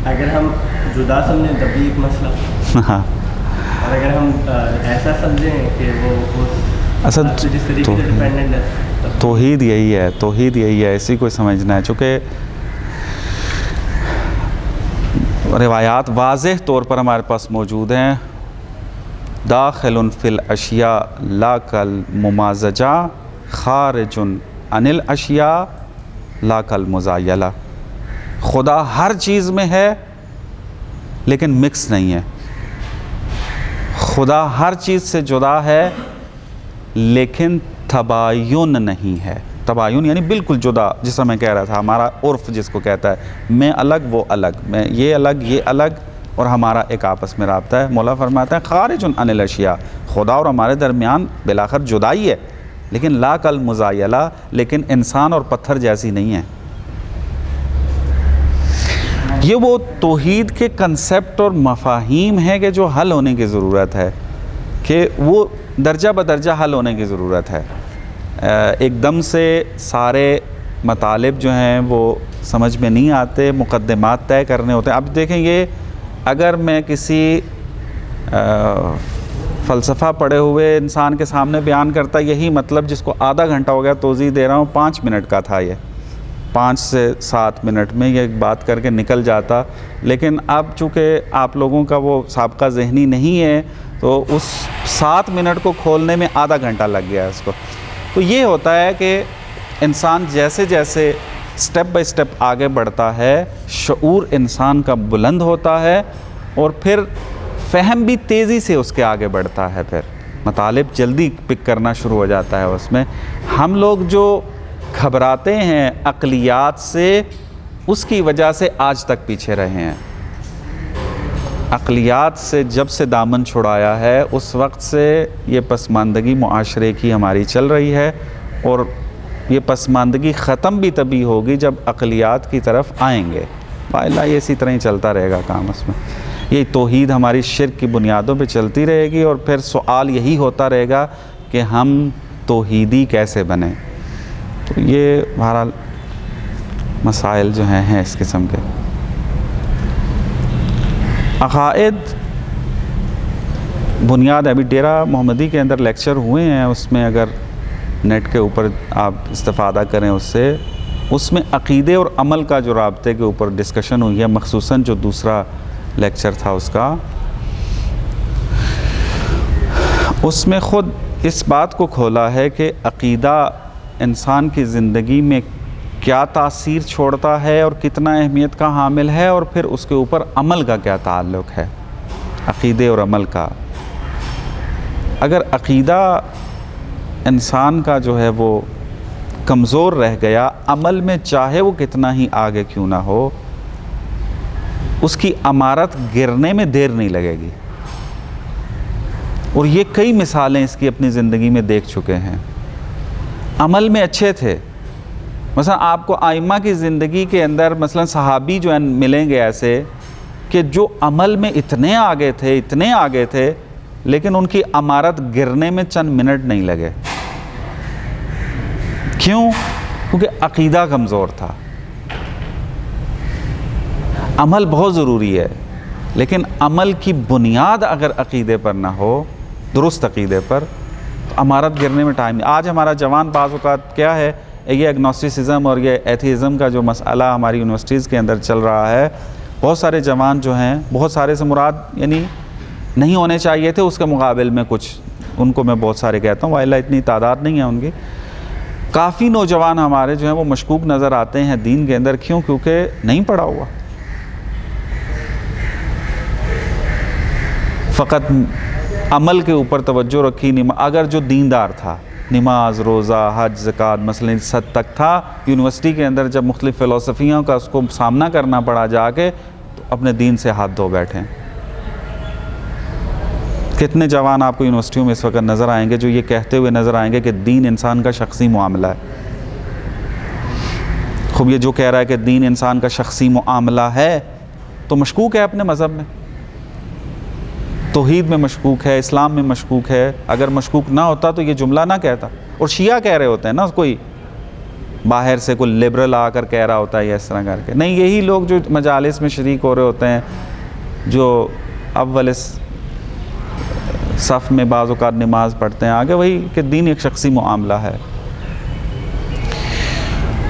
اگر ہم جدا سمجھیں تب بھی ایک مسئلہ، اور اگر ہم ایسا سمجھیں کہ وہ اصل جس طریقے سے ڈیپینڈنٹ ہے، توحید یہی ہے، اسی کو سمجھنا ہے۔ چونکہ روایات واضح طور پر ہمارے پاس موجود ہیں، داخل فی الاشیاء لا کالممازجہ، خارج عن الاشیاء لا کالمزایلہ۔ خدا ہر چیز میں ہے لیکن مکس نہیں ہے، خدا ہر چیز سے جدا ہے لیکن تباین نہیں ہے۔ تباین یعنی بالکل جدا، جیسا میں کہہ رہا تھا، ہمارا عرف جس کو کہتا ہے میں الگ وہ الگ، میں یہ الگ اور ہمارا ایک آپس میں رابطہ ہے۔ مولا فرماتا ہے خارج عن الاشیاء، خدا اور ہمارے درمیان بالآخر جدائی ہے، لیکن لا کالمزایلہ، لیکن انسان اور پتھر جیسی نہیں ہے۔ یہ وہ توحید کے کنسیپٹ اور مفاہیم ہیں کہ جو حل ہونے کی ضرورت ہے، کہ وہ درجہ بدرجہ حل ہونے کی ضرورت ہے۔ ایک دم سے سارے مطالب جو ہیں وہ سمجھ میں نہیں آتے، مقدمات طے کرنے ہوتے ہیں۔ اب دیکھیں گے، اگر میں کسی فلسفہ پڑھے ہوئے انسان کے سامنے بیان کرتا یہی مطلب جس کو آدھا گھنٹہ ہو گیا توضیح دے رہا ہوں، 5 منٹ کا تھا، یہ 5 سے 7 منٹ میں یہ بات کر کے نکل جاتا، لیکن اب چونکہ آپ لوگوں کا وہ سابقہ ذہنی نہیں ہے تو اس 7 منٹ کو کھولنے میں آدھا گھنٹہ لگ گیا اس کو۔ تو یہ ہوتا ہے کہ انسان جیسے جیسے سٹیپ بائی سٹیپ آگے بڑھتا ہے، شعور انسان کا بلند ہوتا ہے، اور پھر فہم بھی تیزی سے اس کے آگے بڑھتا ہے، پھر مطالب جلدی پک کرنا شروع ہو جاتا ہے اس میں۔ ہم لوگ جو گھبراتے ہیں عقلیات سے، اس کی وجہ سے آج تک پیچھے رہے ہیں۔ عقلیات سے جب سے دامن چھڑایا ہے اس وقت سے یہ پسماندگی معاشرے کی ہماری چل رہی ہے، اور یہ پسماندگی ختم بھی تبھی ہوگی جب عقلیات کی طرف آئیں گے، والا یہ اسی طرح ہی چلتا رہے گا کام اس میں۔ یہ توحید ہماری شرک کی بنیادوں پہ چلتی رہے گی، اور پھر سوال یہی ہوتا رہے گا کہ ہم توحیدی کیسے بنیں۔ تو یہ بہرحال مسائل جو ہیں اس قسم کے۔ عقائد بنیاد ابھی ڈیرہ محمدی کے اندر لیکچر ہوئے ہیں، اس میں اگر نیٹ کے اوپر آپ استفادہ کریں اس میں عقیدے اور عمل کا جو رابطے کے اوپر ڈسکشن ہوئی ہے، مخصوصاً جو دوسرا لیکچر تھا اس میں خود اس بات کو کھولا ہے کہ عقیدہ انسان کی زندگی میں کیا تاثیر چھوڑتا ہے اور کتنا اہمیت کا حامل ہے، اور پھر اس کے اوپر عمل کا کیا تعلق ہے، عقیدے اور عمل کا۔ اگر عقیدہ انسان کا جو ہے وہ کمزور رہ گیا، عمل میں چاہے وہ کتنا ہی آگے کیوں نہ ہو، اس کی عمارت گرنے میں دیر نہیں لگے گی۔ اور یہ کئی مثالیں اس کی اپنی زندگی میں دیکھ چکے ہیں۔ عمل میں اچھے تھے، مثلا آپ کو ائمہ کی زندگی کے اندر مثلا صحابی جو ہیں ملیں گے ایسے کہ جو عمل میں اتنے آگے تھے لیکن ان کی عمارت گرنے میں چند منٹ نہیں لگے۔ کیوں؟ کیونکہ عقیدہ کمزور تھا۔ عمل بہت ضروری ہے، لیکن عمل کی بنیاد اگر عقیدے پر نہ ہو، درست عقیدے پر، تو عمارت گرنے میں ٹائم نہیں۔ آج ہمارا جوان بعض اوقات کیا ہے، یہ اگنوسٹسزم اور یہ ایتھیزم کا جو مسئلہ ہماری یونیورسٹیز کے اندر چل رہا ہے، بہت سارے جوان جو ہیں، بہت سارے سے مراد یعنی نہیں ہونے چاہیے تھے، اس کے مقابل میں کچھ ان کو میں بہت سارے کہتا ہوں، وائلہ اتنی تعداد نہیں ہے ان کی، کافی نوجوان ہمارے جو ہیں وہ مشکوک نظر آتے ہیں دین کے اندر۔ کیوں؟ کیونکہ نہیں پڑھا ہوا، فقط عمل کے اوپر توجہ رکھی۔ اگر جو دیندار تھا، نماز، روزہ، حج، زکوٰۃ مثلا اس حد تک تھا، یونیورسٹی کے اندر جب مختلف فلسفیوں کا اس کو سامنا کرنا پڑا جا کے، تو اپنے دین سے ہاتھ دھو بیٹھے۔ کتنے جوان آپ کو یونیورسٹیوں میں اس وقت نظر آئیں گے جو یہ کہتے ہوئے نظر آئیں گے کہ دین انسان کا شخصی معاملہ ہے۔ خوب یہ جو کہہ رہا ہے کہ دین انسان کا شخصی معاملہ ہے تو مشکوک ہے اپنے مذہب میں، توحید میں مشکوک ہے، اسلام میں مشکوک ہے۔ اگر مشکوک نہ ہوتا تو یہ جملہ نہ کہتا۔ اور شیعہ کہہ رہے ہوتے ہیں نا، کوئی باہر سے کوئی لبرل آ کر کہہ رہا ہوتا ہے یا اس طرح کر کے، نہیں، یہی لوگ جو مجالس میں شریک ہو رہے ہوتے ہیں، جو اول صف میں بعض اوقات نماز پڑھتے ہیں آگے، وہی کہ دین ایک شخصی معاملہ ہے۔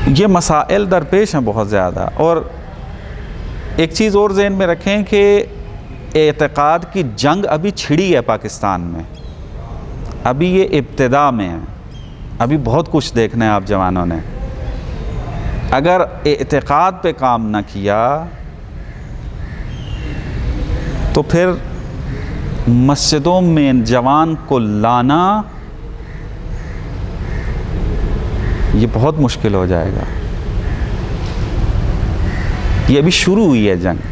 یہ مسائل درپیش ہیں بہت زیادہ۔ اور ایک چیز اور ذہن میں رکھیں کہ اعتقاد کی جنگ ابھی چھڑی ہے پاکستان میں، ابھی یہ ابتدا میں ہے، ابھی بہت کچھ دیکھنا ہے آپ جوانوں نے۔ اگر اعتقاد پہ کام نہ کیا تو پھر مسجدوں میں جوان کو لانا یہ بہت مشکل ہو جائے گا۔ یہ ابھی شروع ہوئی ہے جنگ،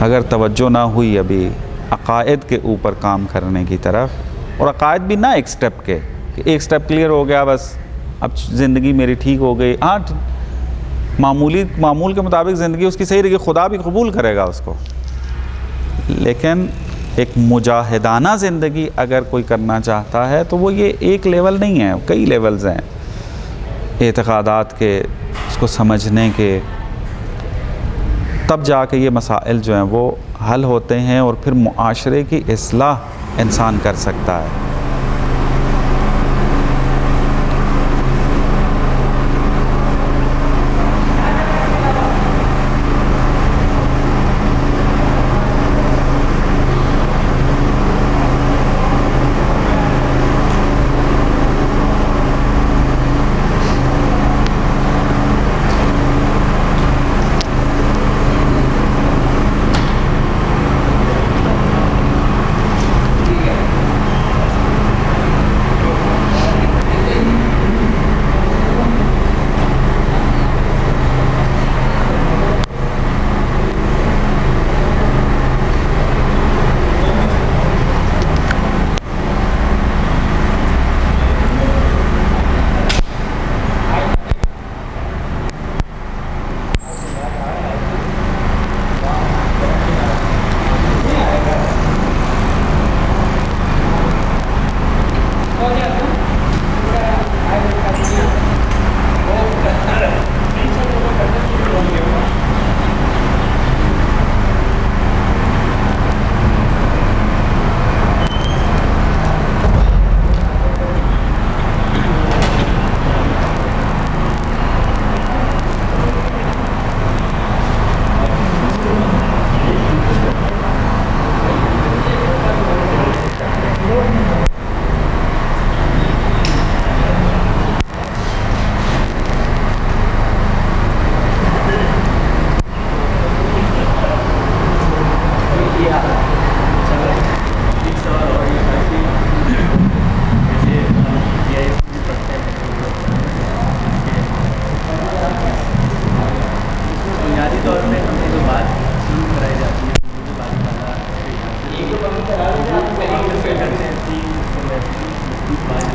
اگر توجہ نہ ہوئی ابھی عقائد کے اوپر کام کرنے کی طرف، اور عقائد بھی نہ ایک سٹیپ کے کہ ایک سٹیپ کلیئر ہو گیا بس اب زندگی میری ٹھیک ہو گئی، ہاں معمول کے مطابق زندگی اس کی صحیح رہے گی، خدا بھی قبول کرے گا اس کو، لیکن ایک مجاہدانہ زندگی اگر کوئی کرنا چاہتا ہے تو وہ یہ ایک لیول نہیں ہے، کئی لیولز ہیں اعتقادات کے، اس کو سمجھنے کے، تب جا کے یہ مسائل جو ہیں وہ حل ہوتے ہیں اور پھر معاشرے کی اصلاح انسان کر سکتا ہے۔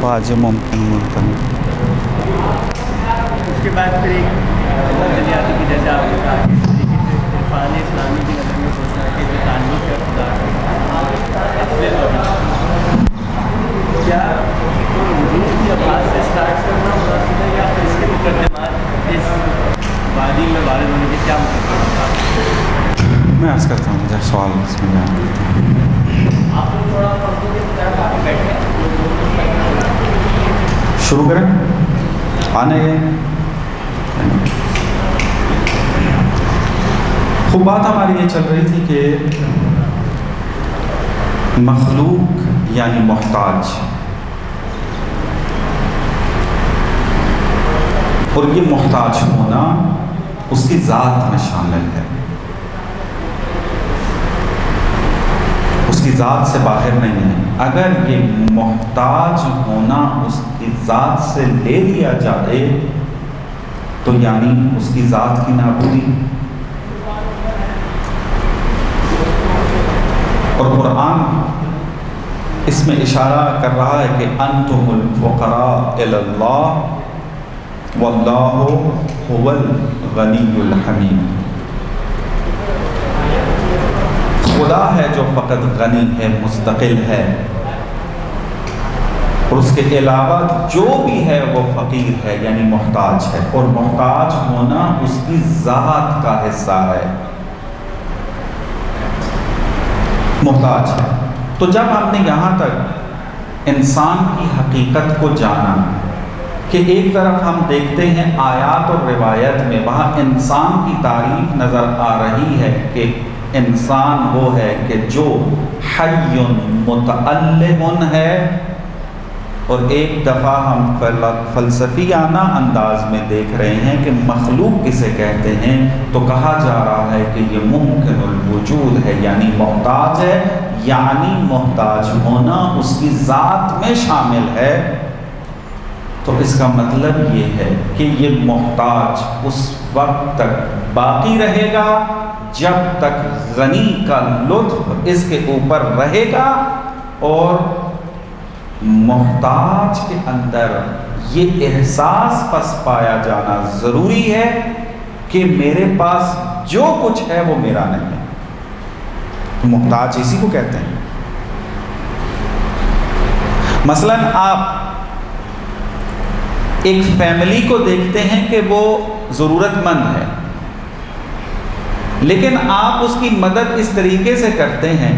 واجب ممکن ممکن۔ اس کے بعد پھر ایک نظریاتی کی جیسے آپ نے کہا کہ عرفان اسلامی کی نظر میں سوچنا ہے کہ جو تعلق ہے خدا کیا وجود کی آواز سے اسٹارٹ کرنا مناسب ہے یا پھر اس کے مقدمات اس وادی میں وارد ہونے کے کیا مقدمات؟ میں عرض کرتا ہوں مجھے سوال اس میں آپ کو تھوڑا بیٹھے شروع کریں آنے گئے۔ خوب بات ہماری یہ چل رہی تھی کہ مخلوق یعنی محتاج، اور یہ محتاج ہونا اس کی ذات میں شامل ہے، اس کی ذات سے باہر نہیں ہے۔ اگر یہ محتاج ہونا اس کی ذات سے لے لیا جائے تو یعنی اس کی ذات کی نابودی۔ اور قرآن اس میں اشارہ کر رہا ہے کہ انتم الفقراء الی اللہ واللہ هو الغنی الحمید۔ خدا ہے جو فقط غنی ہے، مستقل ہے، اور اس کے علاوہ جو بھی ہے وہ فقیر ہے یعنی محتاج ہے، اور محتاج ہونا اس کی ذات کا حصہ ہے، محتاج ہے۔ تو جب ہم نے یہاں تک انسان کی حقیقت کو جانا کہ ایک طرف ہم دیکھتے ہیں آیات اور روایت میں وہاں انسان کی تعریف نظر آ رہی ہے کہ انسان وہ ہے کہ جو حی متعلم ہے، اور ایک دفعہ ہم فلسفیانہ انداز میں دیکھ رہے ہیں کہ مخلوق کسے کہتے ہیں، تو کہا جا رہا ہے کہ یہ ممکن الوجود ہے یعنی محتاج ہے، یعنی محتاج ہونا اس کی ذات میں شامل ہے۔ تو اس کا مطلب یہ ہے کہ یہ محتاج اس وقت تک باقی رہے گا جب تک غنی کا لطف اس کے اوپر رہے گا، اور محتاج کے اندر یہ احساس پس پایا جانا ضروری ہے کہ میرے پاس جو کچھ ہے وہ میرا نہیں ہے۔ محتاج اسی کو کہتے ہیں۔ مثلا آپ ایک فیملی کو دیکھتے ہیں کہ وہ ضرورت مند ہے، لیکن آپ اس کی مدد اس طریقے سے کرتے ہیں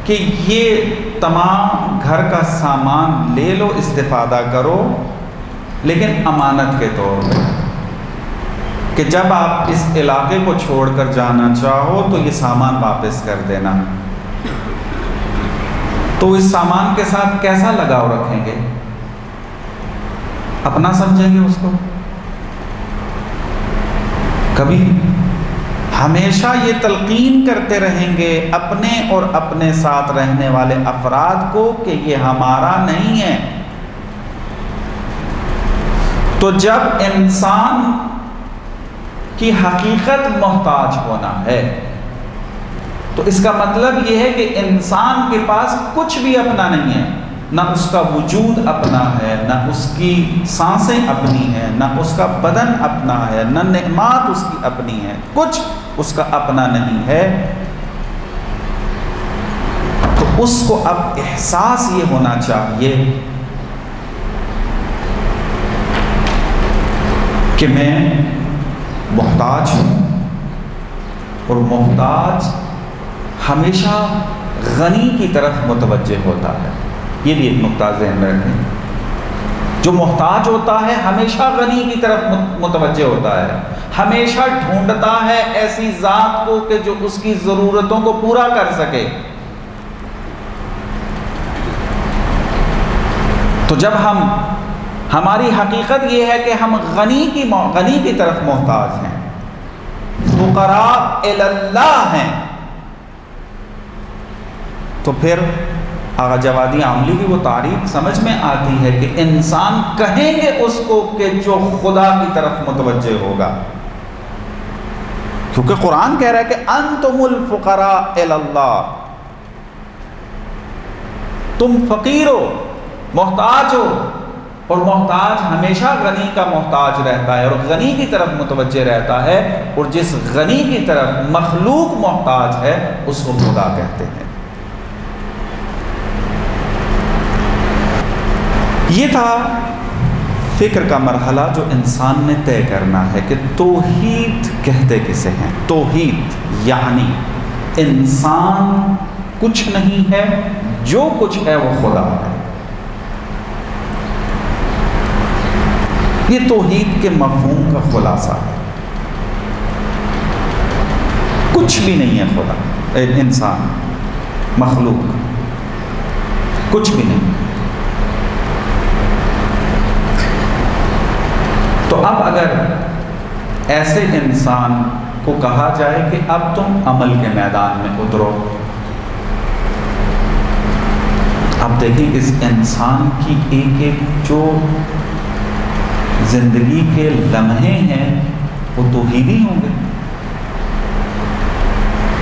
کہ یہ تمام گھر کا سامان لے لو، استفادہ کرو، لیکن امانت کے طور پہ کہ جب آپ اس علاقے کو چھوڑ کر جانا چاہو تو یہ سامان واپس کر دینا۔ تو اس سامان کے ساتھ کیسا لگاؤ رکھیں گے؟ اپنا سمجھیں گے اس کو؟ کبھی ہمیشہ یہ تلقین کرتے رہیں گے اپنے اور اپنے ساتھ رہنے والے افراد کو کہ یہ ہمارا نہیں ہے۔ تو جب انسان کی حقیقت محتاج ہونا ہے تو اس کا مطلب یہ ہے کہ انسان کے پاس کچھ بھی اپنا نہیں ہے، نہ اس کا وجود اپنا ہے، نہ اس کی سانسیں اپنی ہیں، نہ اس کا بدن اپنا ہے، نہ نعمات اس کی اپنی ہیں، کچھ اس کا اپنا نہیں ہے۔ تو اس کو اب احساس یہ ہونا چاہیے کہ میں محتاج ہوں، اور محتاج ہمیشہ غنی کی طرف متوجہ ہوتا ہے۔ یہ بھی ایک نقطہ ذہن میں رکھیں، جو محتاج ہوتا ہے ہمیشہ غنی کی طرف متوجہ ہوتا ہے، ہمیشہ ڈھونڈتا ہے ایسی ذات کو کہ جو اس کی ضرورتوں کو پورا کر سکے۔ تو جب ہماری حقیقت یہ ہے کہ ہم غنی کی طرف محتاج ہیں، فقراء الی اللہ ہیں، تو پھر آغا جوادی عاملی کی وہ تعریف سمجھ میں آتی ہے کہ انسان کہیں گے اس کو کہ جو خدا کی طرف متوجہ ہوگا، کیونکہ قرآن کہہ رہا ہے کہ انتم الفقراء الی اللہ، تم فقیر ہو، محتاج ہو اور محتاج ہمیشہ غنی کا محتاج رہتا ہے اور غنی کی طرف متوجہ رہتا ہے، اور جس غنی کی طرف مخلوق محتاج ہے اس کو خدا کہتے ہیں۔ یہ تھا فکر کا مرحلہ جو انسان نے طے کرنا ہے کہ توحید کہتے کسے ہیں۔ توحید یعنی انسان کچھ نہیں ہے، جو کچھ ہے وہ خدا ہے۔ یہ توحید کے مفہوم کا خلاصہ ہے۔ کچھ بھی نہیں ہے خدا، انسان، مخلوق، کچھ بھی نہیں۔ تو اب اگر ایسے انسان کو کہا جائے کہ اب تم عمل کے میدان میں اترو، اب دیکھیں اس انسان کی ایک ایک جو زندگی کے لمحے ہیں وہ توحیدی ہوں گے۔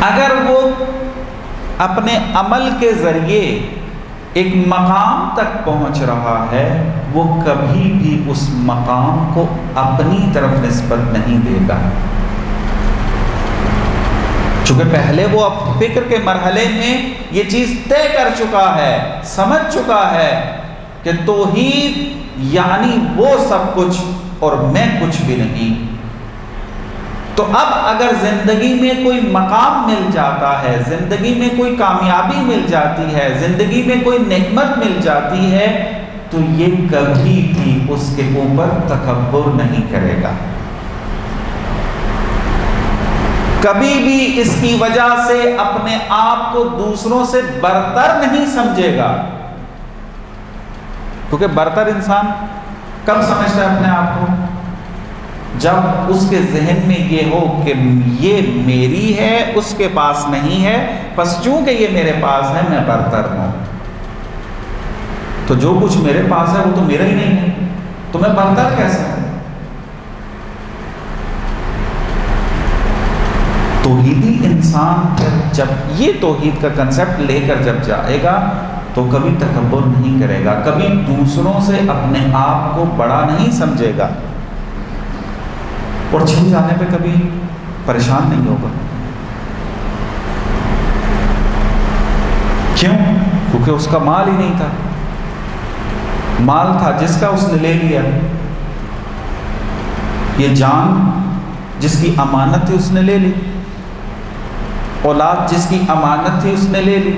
اگر وہ اپنے عمل کے ذریعے ایک مقام تک پہنچ رہا ہے، وہ کبھی بھی اس مقام کو اپنی طرف نسبت نہیں دے گا، چونکہ پہلے وہ اب فکر کے مرحلے میں یہ چیز طے کر چکا ہے، سمجھ چکا ہے کہ توحید یعنی وہ سب کچھ اور میں کچھ بھی نہیں۔ تو اب اگر زندگی میں کوئی مقام مل جاتا ہے، زندگی میں کوئی کامیابی مل جاتی ہے، زندگی میں کوئی نعمت مل جاتی ہے، تو یہ کبھی بھی اس کے اوپر تکبر نہیں کرے گا، کبھی بھی اس کی وجہ سے اپنے آپ کو دوسروں سے برتر نہیں سمجھے گا، کیونکہ برتر انسان کب سمجھتا ہے اپنے آپ کو؟ جب اس کے ذہن میں یہ ہو کہ یہ میری ہے، اس کے پاس نہیں ہے، بس چونکہ یہ میرے پاس ہے میں برتر ہوں، تو جو کچھ میرے پاس ہے وہ تو میرا ہی نہیں ہے، تو میں برتر کیسے ہوں؟ توحیدی انسان جب یہ توحید کا کنسپٹ لے کر جب جائے گا تو کبھی تکبر نہیں کرے گا، کبھی دوسروں سے اپنے آپ کو بڑا نہیں سمجھے گا، اور چھن جانے پہ کبھی پریشان نہیں ہوگا۔ کیوں؟ کیونکہ اس کا مال ہی نہیں تھا، مال تھا جس کا اس نے لے لیا، یہ جان جس کی امانت تھی اس نے لے لی، اولاد جس کی امانت تھی اس نے لے لی،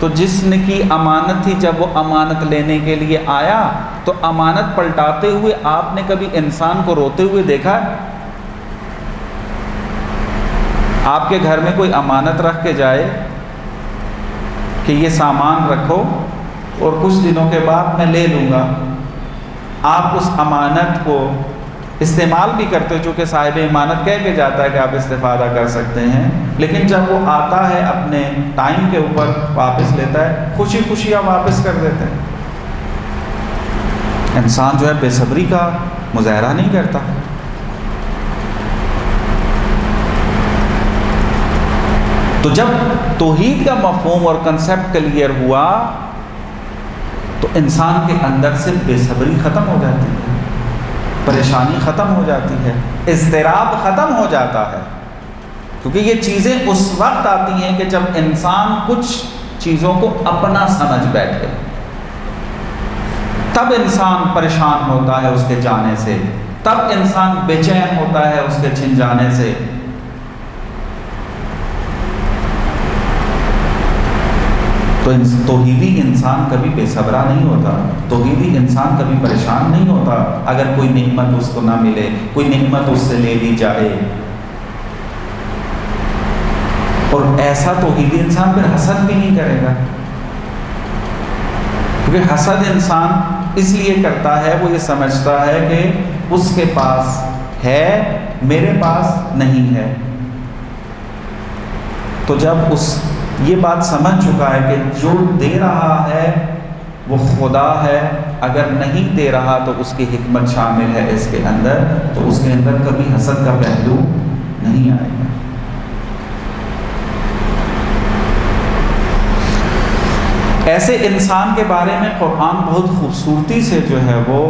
تو جس نے کی امانت تھی جب وہ امانت لینے کے لیے آیا تو امانت پلٹاتے ہوئے آپ نے کبھی انسان کو روتے ہوئے دیکھا؟ آپ کے گھر میں کوئی امانت رکھ کے جائے کہ یہ سامان رکھو اور کچھ دنوں کے بعد میں لے لوں گا، آپ اس امانت کو استعمال بھی کرتے، چونکہ صاحب امانت کہہ کے جاتا ہے کہ آپ استفادہ کر سکتے ہیں، لیکن جب وہ آتا ہے اپنے ٹائم کے اوپر واپس لیتا ہے، خوشی خوشی آپ واپس کر دیتے ہیں۔ انسان جو ہے بے صبری کا مظاہرہ نہیں کرتا۔ تو جب توحید کا مفہوم اور کنسپٹ کلیئر ہوا تو انسان کے اندر سے بے صبری ختم ہو جاتی ہے، پریشانی ختم ہو جاتی ہے، اضطراب ختم ہو جاتا ہے، کیونکہ یہ چیزیں اس وقت آتی ہیں کہ جب انسان کچھ چیزوں کو اپنا سمجھ بیٹھے، تب انسان پریشان ہوتا ہے اس کے جانے سے، تب انسان بے چین ہوتا ہے اس کے چھن جانے سے۔ تو توحیدی انسان کبھی بے صبرا نہیں ہوتا، توحیدی انسان کبھی پریشان نہیں ہوتا اگر کوئی نعمت اس کو نہ ملے، کوئی نعمت اس سے لے لی جائے، اور ایسا توحیدی انسان پھر حسد بھی نہیں کرے گا، کیونکہ حسد انسان اس لیے کرتا ہے، وہ یہ سمجھتا ہے کہ اس کے پاس ہے میرے پاس نہیں ہے۔ تو جب اس یہ بات سمجھ چکا ہے کہ جو دے رہا ہے وہ خدا ہے، اگر نہیں دے رہا تو اس کی حکمت شامل ہے اس کے اندر، تو اس کے اندر کبھی حسد کا پہلو نہیں آئے گا۔ ایسے انسان کے بارے میں قرآن بہت خوبصورتی سے جو ہے وہ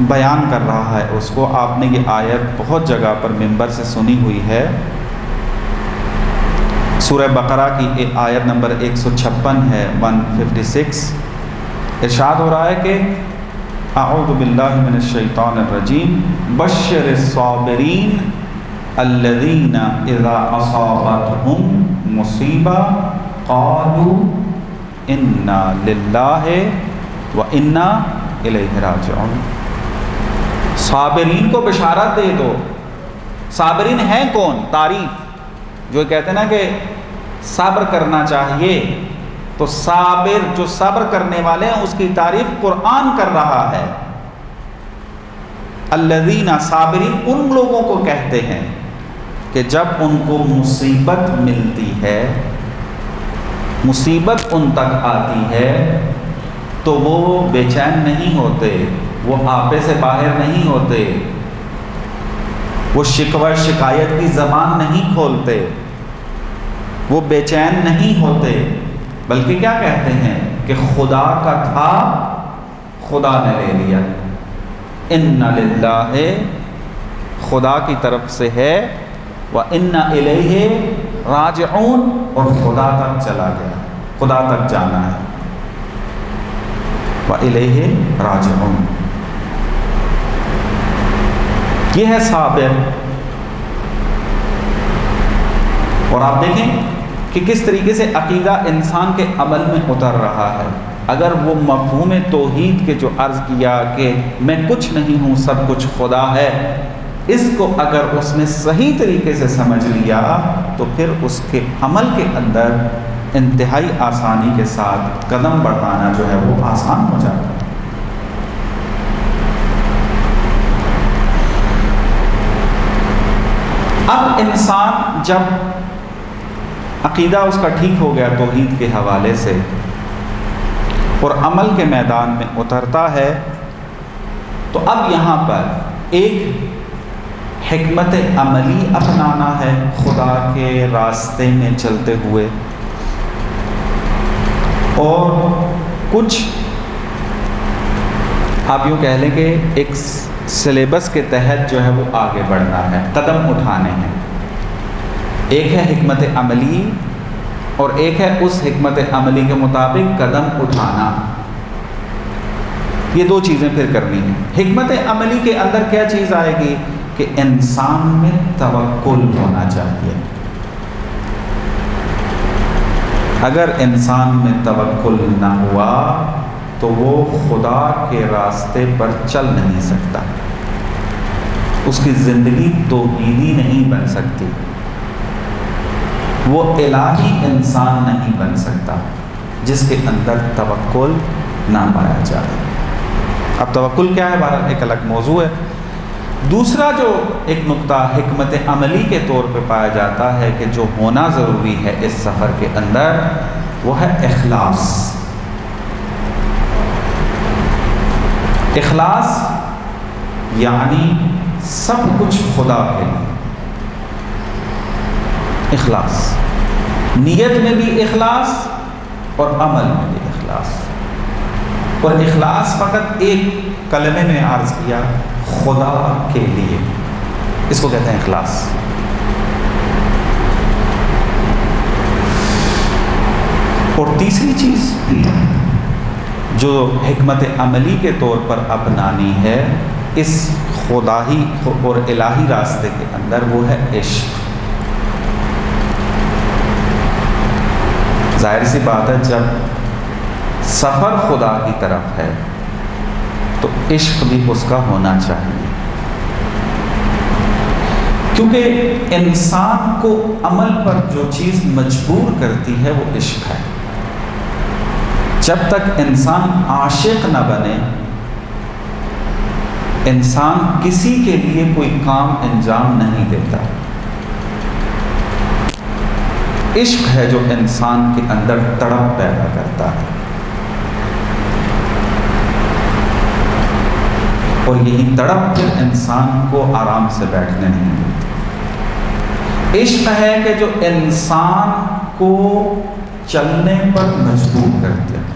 بیان کر رہا ہے اس کو. آپ نے یہ آیت بہت جگہ پر منبر سے سنی ہوئی ہے. سورہ بقرہ کی آیت نمبر 156 ہے 156. ارشاد ہو رہا ہے کہ اعوذ باللہ من الشیطان الرجیم بشر الصابرین الذین اذا اصابتهم مصیبہ قالوا انا للہ و انا الیہ راجعون. صابرین کو بشارت دے دو. صابرین ہیں کون؟ تعریف جو کہتے ہیں نا کہ صبر کرنا چاہیے، تو صابر جو صبر کرنے والے ہیں اس کی تعریف قرآن کر رہا ہے. الذین، صابرین ان لوگوں کو کہتے ہیں کہ جب ان کو مصیبت ملتی ہے، مصیبت ان تک آتی ہے تو وہ بے چین نہیں ہوتے، وہ آپے سے باہر نہیں ہوتے، وہ شکوہ شکایت کی زبان نہیں کھولتے، وہ بے چین نہیں ہوتے، بلکہ کیا کہتے ہیں کہ خدا کا تھا خدا نے لے لیا. اِنَّ لِلَّهِ خدا کی طرف سے ہے، وَإِنَّ إِلَيْهِ راجعون اور خدا تک چلا گیا، خدا تک جانا ہے. وَإِلَيْهِ راجعون. یہ ہے صابر. اور آپ دیکھیں کہ کس طریقے سے عقیدہ انسان کے عمل میں اتر رہا ہے. اگر وہ مفہوم توحید کے جو عرض کیا کہ میں کچھ نہیں ہوں سب کچھ خدا ہے، اس کو اگر اس نے صحیح طریقے سے سمجھ لیا تو پھر اس کے عمل کے اندر انتہائی آسانی کے ساتھ قدم بڑھانا جو ہے وہ آسان ہو جاتا ہے. اب انسان جب عقیدہ اس کا ٹھیک ہو گیا توحید کے حوالے سے اور عمل کے میدان میں اترتا ہے، تو اب یہاں پر ایک حکمت عملی اپنانا ہے خدا کے راستے میں چلتے ہوئے، اور کچھ آپ یوں کہہ لیں کہ ایک سلیبس کے تحت جو ہے وہ آگے بڑھنا ہے، قدم اٹھانے ہیں. ایک ہے حکمت عملی اور ایک ہے اس حکمت عملی کے مطابق قدم اٹھانا. یہ دو چیزیں پھر کرنی ہیں. حکمت عملی کے اندر کیا چیز آئے گی کہ انسان میں توکل ہونا چاہیے. اگر انسان میں توکل نہ ہوا تو وہ خدا کے راستے پر چل نہیں سکتا، اس کی زندگی توحیدی نہیں بن سکتی، وہ الہی انسان نہیں بن سکتا جس کے اندر توکل نہ پایا جائے. اب توکل کیا ہے بہرحال ایک الگ موضوع ہے. دوسرا جو ایک نقطہ حکمت عملی کے طور پہ پایا جاتا ہے کہ جو ہونا ضروری ہے اس سفر کے اندر، وہ ہے اخلاص. اخلاص یعنی سب کچھ خدا کے لیے. اخلاص، نیت میں بھی اخلاص اور عمل میں بھی اخلاص. اور اخلاص فقط ایک کلمے میں عرض کیا، خدا کے لیے، اس کو کہتے ہیں اخلاص. اور تیسری چیز جو حکمت عملی کے طور پر اپنانی ہے اس خدائی اور الہی راستے کے اندر، وہ ہے عشق. ظاہر سی بات ہے جب سفر خدا کی طرف ہے تو عشق بھی اس کا ہونا چاہیے، کیونکہ انسان کو عمل پر جو چیز مجبور کرتی ہے وہ عشق ہے. جب تک انسان عاشق نہ بنے، انسان کسی کے لیے کوئی کام انجام نہیں دیتا. عشق ہے جو انسان کے اندر تڑپ پیدا کرتا ہے، اور یہی تڑپ پھر انسان کو آرام سے بیٹھنے نہیں دیتی. عشق ہے کہ جو انسان کو چلنے پر مجبور کرتے ہیں۔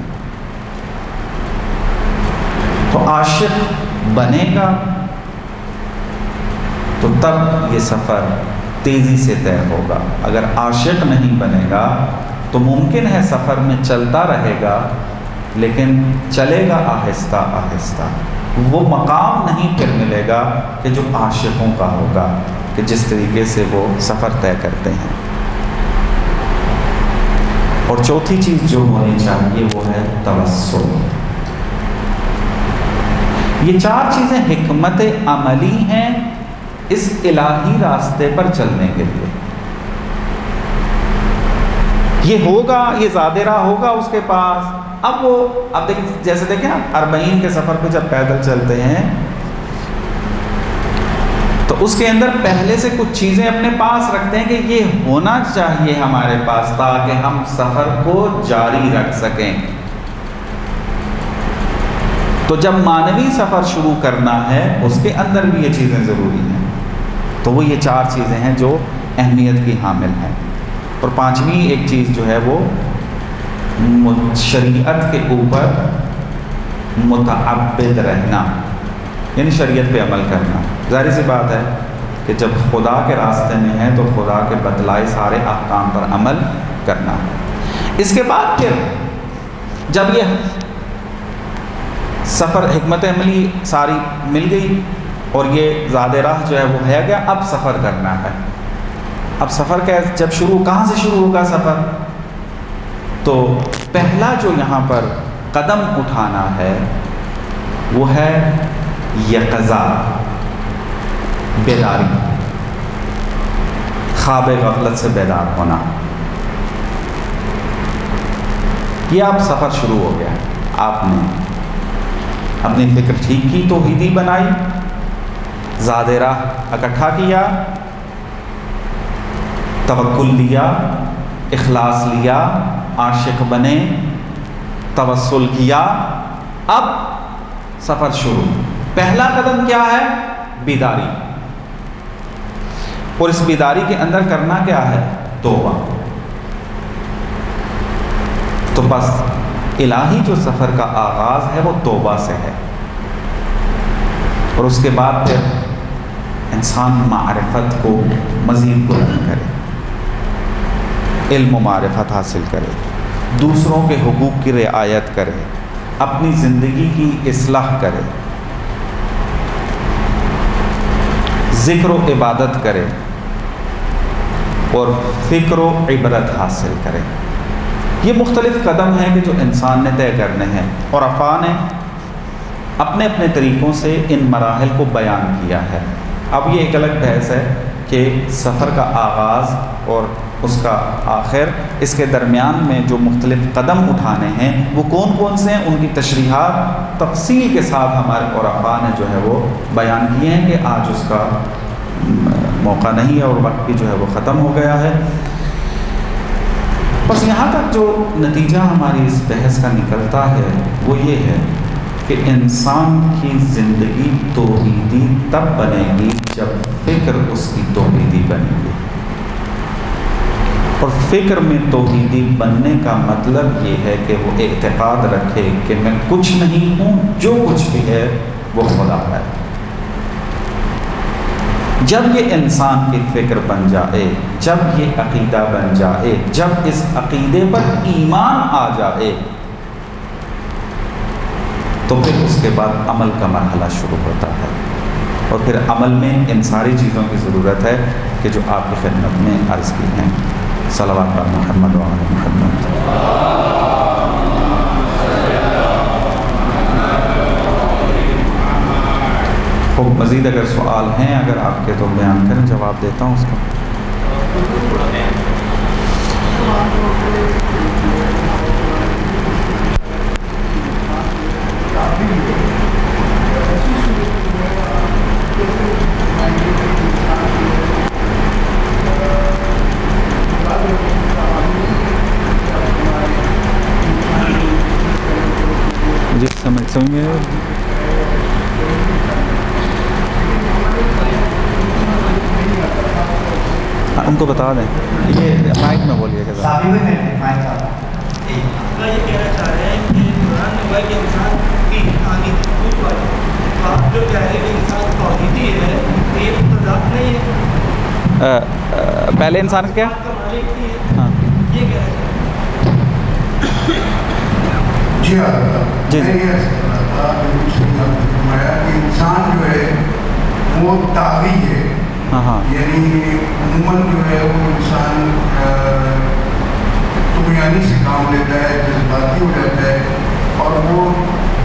تو عاشق بنے گا تو تب یہ سفر تیزی سے طے ہوگا۔ اگر عاشق نہیں بنے گا تو ممکن ہے سفر میں چلتا رہے گا لیکن چلے گا آہستہ آہستہ، وہ مقام نہیں پھر ملے گا کہ جو عاشقوں کا ہوگا، کہ جس طریقے سے وہ سفر طے کرتے ہیں۔ اور چوتھی چیز جو ہونی چاہیے وہ ہے توسل۔ یہ چار چیزیں حکمت عملی ہیں اس الہی راستے پر چلنے کے لیے۔ یہ ہوگا، یہ زاد راہ ہوگا اس کے پاس۔ اب جیسے دیکھیں نا 40 کے سفر پہ جب پیدل چلتے ہیں تو اس کے اندر پہلے سے کچھ چیزیں اپنے پاس رکھتے ہیں کہ یہ ہونا چاہیے ہمارے پاس تاکہ ہم سفر کو جاری رکھ سکیں۔ تو جب مانوی سفر شروع کرنا ہے اس کے اندر بھی یہ چیزیں ضروری ہیں۔ تو وہ یہ چار چیزیں ہیں جو اہمیت کی حامل ہیں۔ اور پانچویں ایک چیز جو ہے وہ شریعت کے اوپر متعبد رہنا، یعنی شریعت پہ عمل کرنا۔ ظاہر سی بات ہے کہ جب خدا کے راستے میں ہے تو خدا کے بتلائے سارے احکام پر عمل کرنا۔ اس کے بعد پھر جب یہ سفر حکمت عملی ساری مل گئی اور یہ زاد راہ جو ہے وہ ہے گیا، اب سفر کرنا ہے۔ اب سفر کا جب کہاں سے شروع ہوگا سفر؟ تو پہلا جو یہاں پر قدم اٹھانا ہے وہ ہے یقظہ، بیداری، خواب غفلت سے بیدار ہونا۔ یہ اب سفر شروع ہو گیا۔ آپ نے اپنی فکر ٹھیک کی، توحیدی بنائی، زاد راہ اکٹھا کیا، توکل لیا، اخلاص لیا، عاشق بنے، توسل کیا۔ اب سفر شروع۔ پہلا قدم کیا ہے؟ بیداری۔ اور اس بیداری کے اندر کرنا کیا ہے؟ توبہ۔ تو بس الہی جو سفر کا آغاز ہے وہ توبہ سے ہے، اور اس کے بعد پھر انسان معرفت کو مزید بلند کرے، علم و معرفت حاصل کرے، دوسروں کے حقوق کی رعایت کرے، اپنی زندگی کی اصلاح کرے، ذکر و عبادت کرے اور فکر و عبرت حاصل کرے۔ یہ مختلف قدم ہیں کہ جو انسان نے طے کرنے ہیں، اور عفا نے اپنے اپنے طریقوں سے ان مراحل کو بیان کیا ہے۔ اب یہ ایک الگ بحث ہے کہ سفر کا آغاز اور اس کا آخر، اس کے درمیان میں جو مختلف قدم اٹھانے ہیں وہ کون کون سے ہیں، ان کی تشریحات تفصیل کے ساتھ ہمارے عرفاء نے جو ہے وہ بیان کیے ہیں کہ آج اس کا موقع نہیں ہے اور وقت بھی جو ہے وہ ختم ہو گیا ہے۔ بس یہاں تک جو نتیجہ ہماری اس بحث کا نکلتا ہے وہ یہ ہے کہ انسان کی زندگی توحیدی تب بنے گی جب فکر اس کی توحیدی بنے گی، اور فکر میں توحیدی بننے کا مطلب یہ ہے کہ وہ اعتقاد رکھے کہ میں کچھ نہیں ہوں، جو کچھ بھی ہے وہ خدا ہے۔ جب یہ انسان کی فکر بن جائے، جب یہ عقیدہ بن جائے، جب اس عقیدے پر ایمان آ جائے، تو پھر اس کے بعد عمل کا مرحلہ شروع ہوتا ہے، اور پھر عمل میں ان ساری چیزوں کی ضرورت ہے کہ جو آپ کی خدمت میں عرض کی ہیں۔ صلوات علی محمد و علی محمد۔ خوب، مزید اگر سوال ہیں اگر آپ کے تو بیان کریں، جواب دیتا ہوں اس کا۔ جی سمجھ میں ان کو بتا دیں، یہ مائک میں بولیے گا۔ پہلے انسان کا کیا؟ ہاں جی جی جی انسان جو ہے وہ طاغی ہے. ہاں ہاں یعنی عموماً جو ہے وہ انسان طغیانی سے کام لیتا ہے, جذباتی ہو جاتا ہے, اور وہ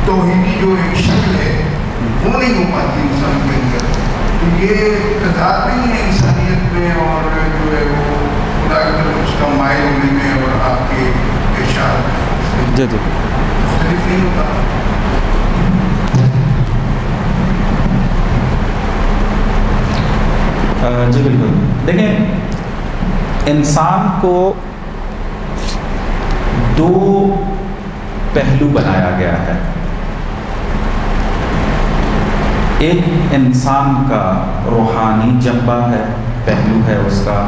توحیدی جو ایک شکل ہے وہ نہیں ہو پاتی انسان کے اندر. تو یہ تضاد نہیں ہے انسانیت میں اور جو ہے وہ خدا کی طرف اس کا مائل ہونے میں اور آپ کے ارشاد جی جی مختلف نہیں ہوتا. جی بالکل. دیکھیں انسان کو دو پہلو بنایا گیا ہے. ایک انسان کا روحانی جنبہ ہے, پہلو ہے اس کا,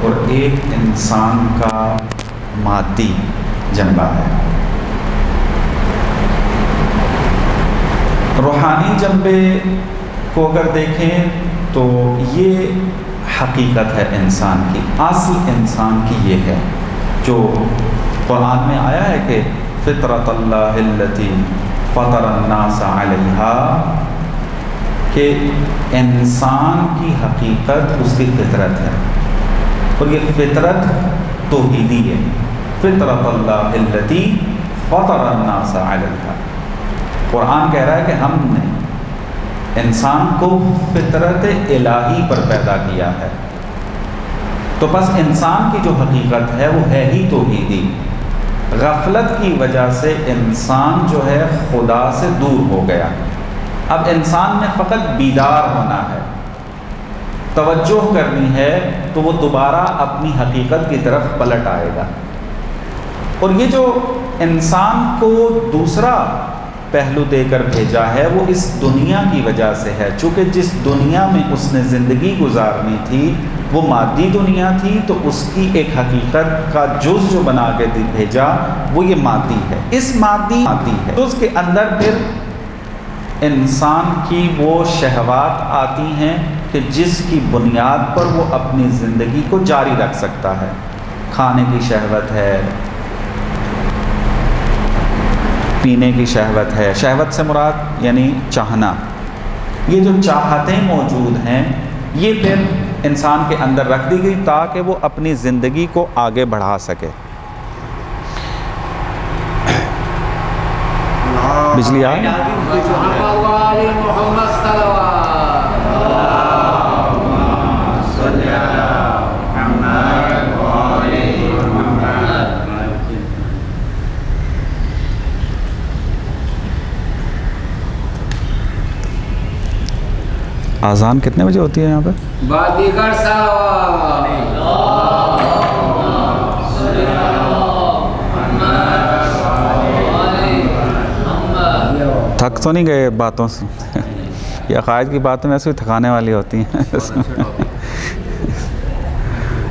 اور ایک انسان کا مادی جنبہ ہے. روحانی جنبے کو اگر دیکھیں تو یہ حقیقت ہے انسان کی, اصل انسان کی یہ ہے جو قرآن میں آیا ہے کہ فطرت اللہ التی فطر الناس علیہا, کہ انسان کی حقیقت اس کی فطرت ہے, اور یہ فطرت توحیدی ہے. فطرت اللہ التی فطر الناس علیہا. قرآن کہہ رہا ہے کہ ہم نے انسان کو فطرت الہی پر پیدا کیا ہے. تو بس انسان کی جو حقیقت ہے وہ ہے ہی توحیدی. غفلت کی وجہ سے انسان جو ہے خدا سے دور ہو گیا. اب انسان نے فقط بیدار ہونا ہے, توجہ کرنی ہے, تو وہ دوبارہ اپنی حقیقت کی طرف پلٹ آئے گا. اور یہ جو انسان کو دوسرا پہلو دے کر بھیجا ہے وہ اس دنیا کی وجہ سے ہے. چونکہ جس دنیا میں اس نے زندگی گزارنی تھی وہ مادی دنیا تھی, تو اس کی ایک حقیقت کا جز جو بنا کے بھیجا وہ یہ مادی ہے. اس مادی ہے تو اس کے اندر پھر انسان کی وہ شہوات آتی ہیں کہ جس کی بنیاد پر وہ اپنی زندگی کو جاری رکھ سکتا ہے. کھانے کی شہوت ہے, پینے کی شہوت ہے. شہوت سے مراد یعنی چاہنا. یہ جو چاہتیں موجود ہیں یہ پھر انسان کے اندر رکھ دی گئی تاکہ وہ اپنی زندگی کو آگے بڑھا سکے. بجلی آ اذان کتنے بجے ہوتی ہے یہاں پہ؟ تھک تو نہیں گئے باتوں سے؟ یہ عقائد کی باتیں ویسے بھی تھکانے والی ہوتی ہیں.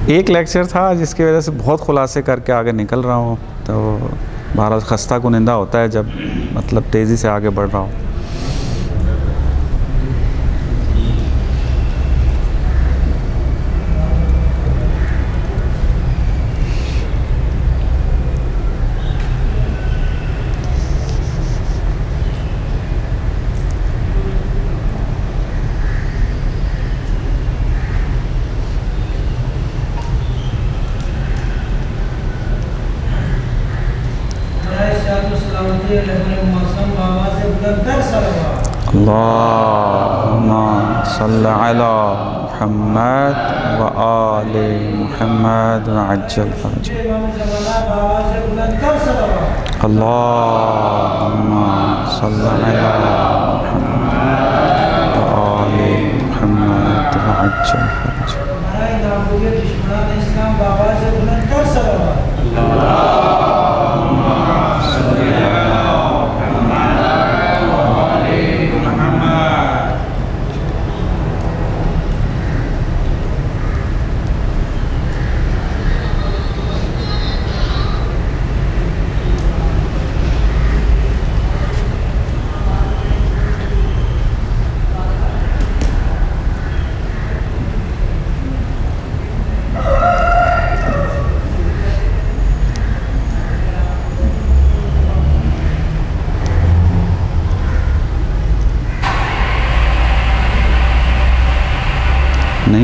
ایک لیکچر تھا جس کی وجہ سے بہت خلاصے کر کے آگے نکل رہا ہوں, تو بہرحال خستہ کنندہ ہوتا ہے جب مطلب تیزی سے آگے بڑھ رہا ہوں. اللہم صل علی محمد و آل محمد وعجل فرجہ. اللہم صل علی محمد و آل محمد وعجل فرجہ.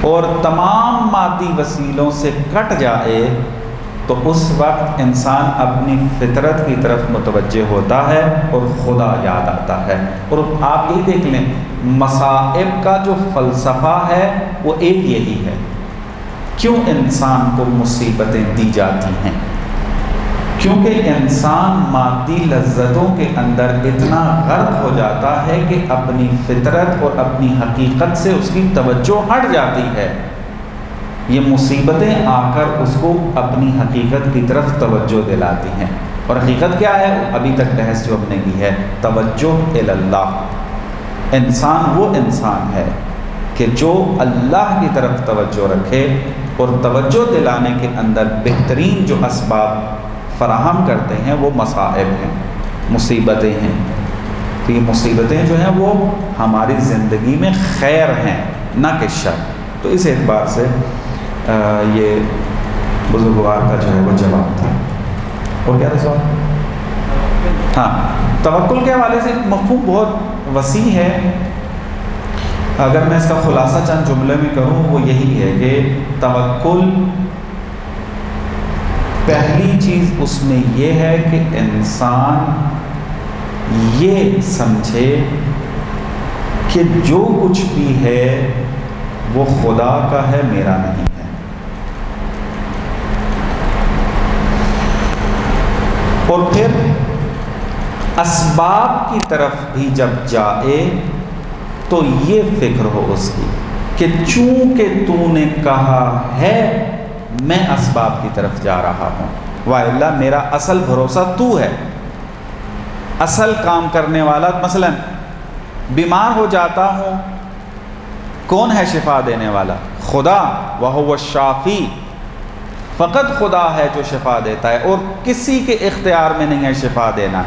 اور تمام مادی وسیلوں سے کٹ جائے تو اس وقت انسان اپنی فطرت کی طرف متوجہ ہوتا ہے اور خدا یاد آتا ہے۔ اور آپ یہ دیکھ لیں، مصائب کا جو فلسفہ ہے وہ ایک یہی ہے، کیوں انسان کو مصیبتیں دی جاتی ہیں؟ کیونکہ انسان مادی لذتوں کے اندر اتنا غرق ہو جاتا ہے کہ اپنی فطرت اور اپنی حقیقت سے اس کی توجہ ہٹ جاتی ہے۔ یہ مصیبتیں آ کر اس کو اپنی حقیقت کی طرف توجہ دلاتی ہیں، اور حقیقت کیا ہے؟ ابھی تک بحث جو ہم نے کی ہے، توجہ الی اللہ۔ انسان وہ انسان ہے کہ جو اللہ کی طرف توجہ رکھے، اور توجہ دلانے کے اندر بہترین جو اسباب فراہم کرتے ہیں وہ مصائب ہیں، مصیبتیں ہیں۔ تو یہ مصیبتیں جو ہیں وہ ہماری زندگی میں خیر ہیں، نہ کہ شر۔ تو اس اعتبار سے یہ بزرگوار کا جو ہے وہ جواب تھا۔ اور کیا تھا سوال؟ ہاں، توکل کے حوالے سے مفہوم بہت وسیع ہے۔ اگر میں اس کا خلاصہ چند جملے میں کروں وہ یہی ہے کہ توکل، پہلی چیز اس میں یہ ہے کہ انسان یہ سمجھے کہ جو کچھ بھی ہے وہ خدا کا ہے، میرا نہیں ہے۔ اور پھر اسباب کی طرف بھی جب جائے تو یہ فکر ہو اس کی کہ چونکہ تو نے کہا ہے میں اسباب کی طرف جا رہا ہوں، وَإِلَّا میرا اصل بھروسہ تو ہے، اصل کام کرنے والا۔ مثلا بیمار ہو جاتا ہوں، کون ہے شفا دینے والا؟ خدا، وَهُوَ الشَّافِي، فقط خدا ہے جو شفا دیتا ہے، اور کسی کے اختیار میں نہیں ہے شفا دینا۔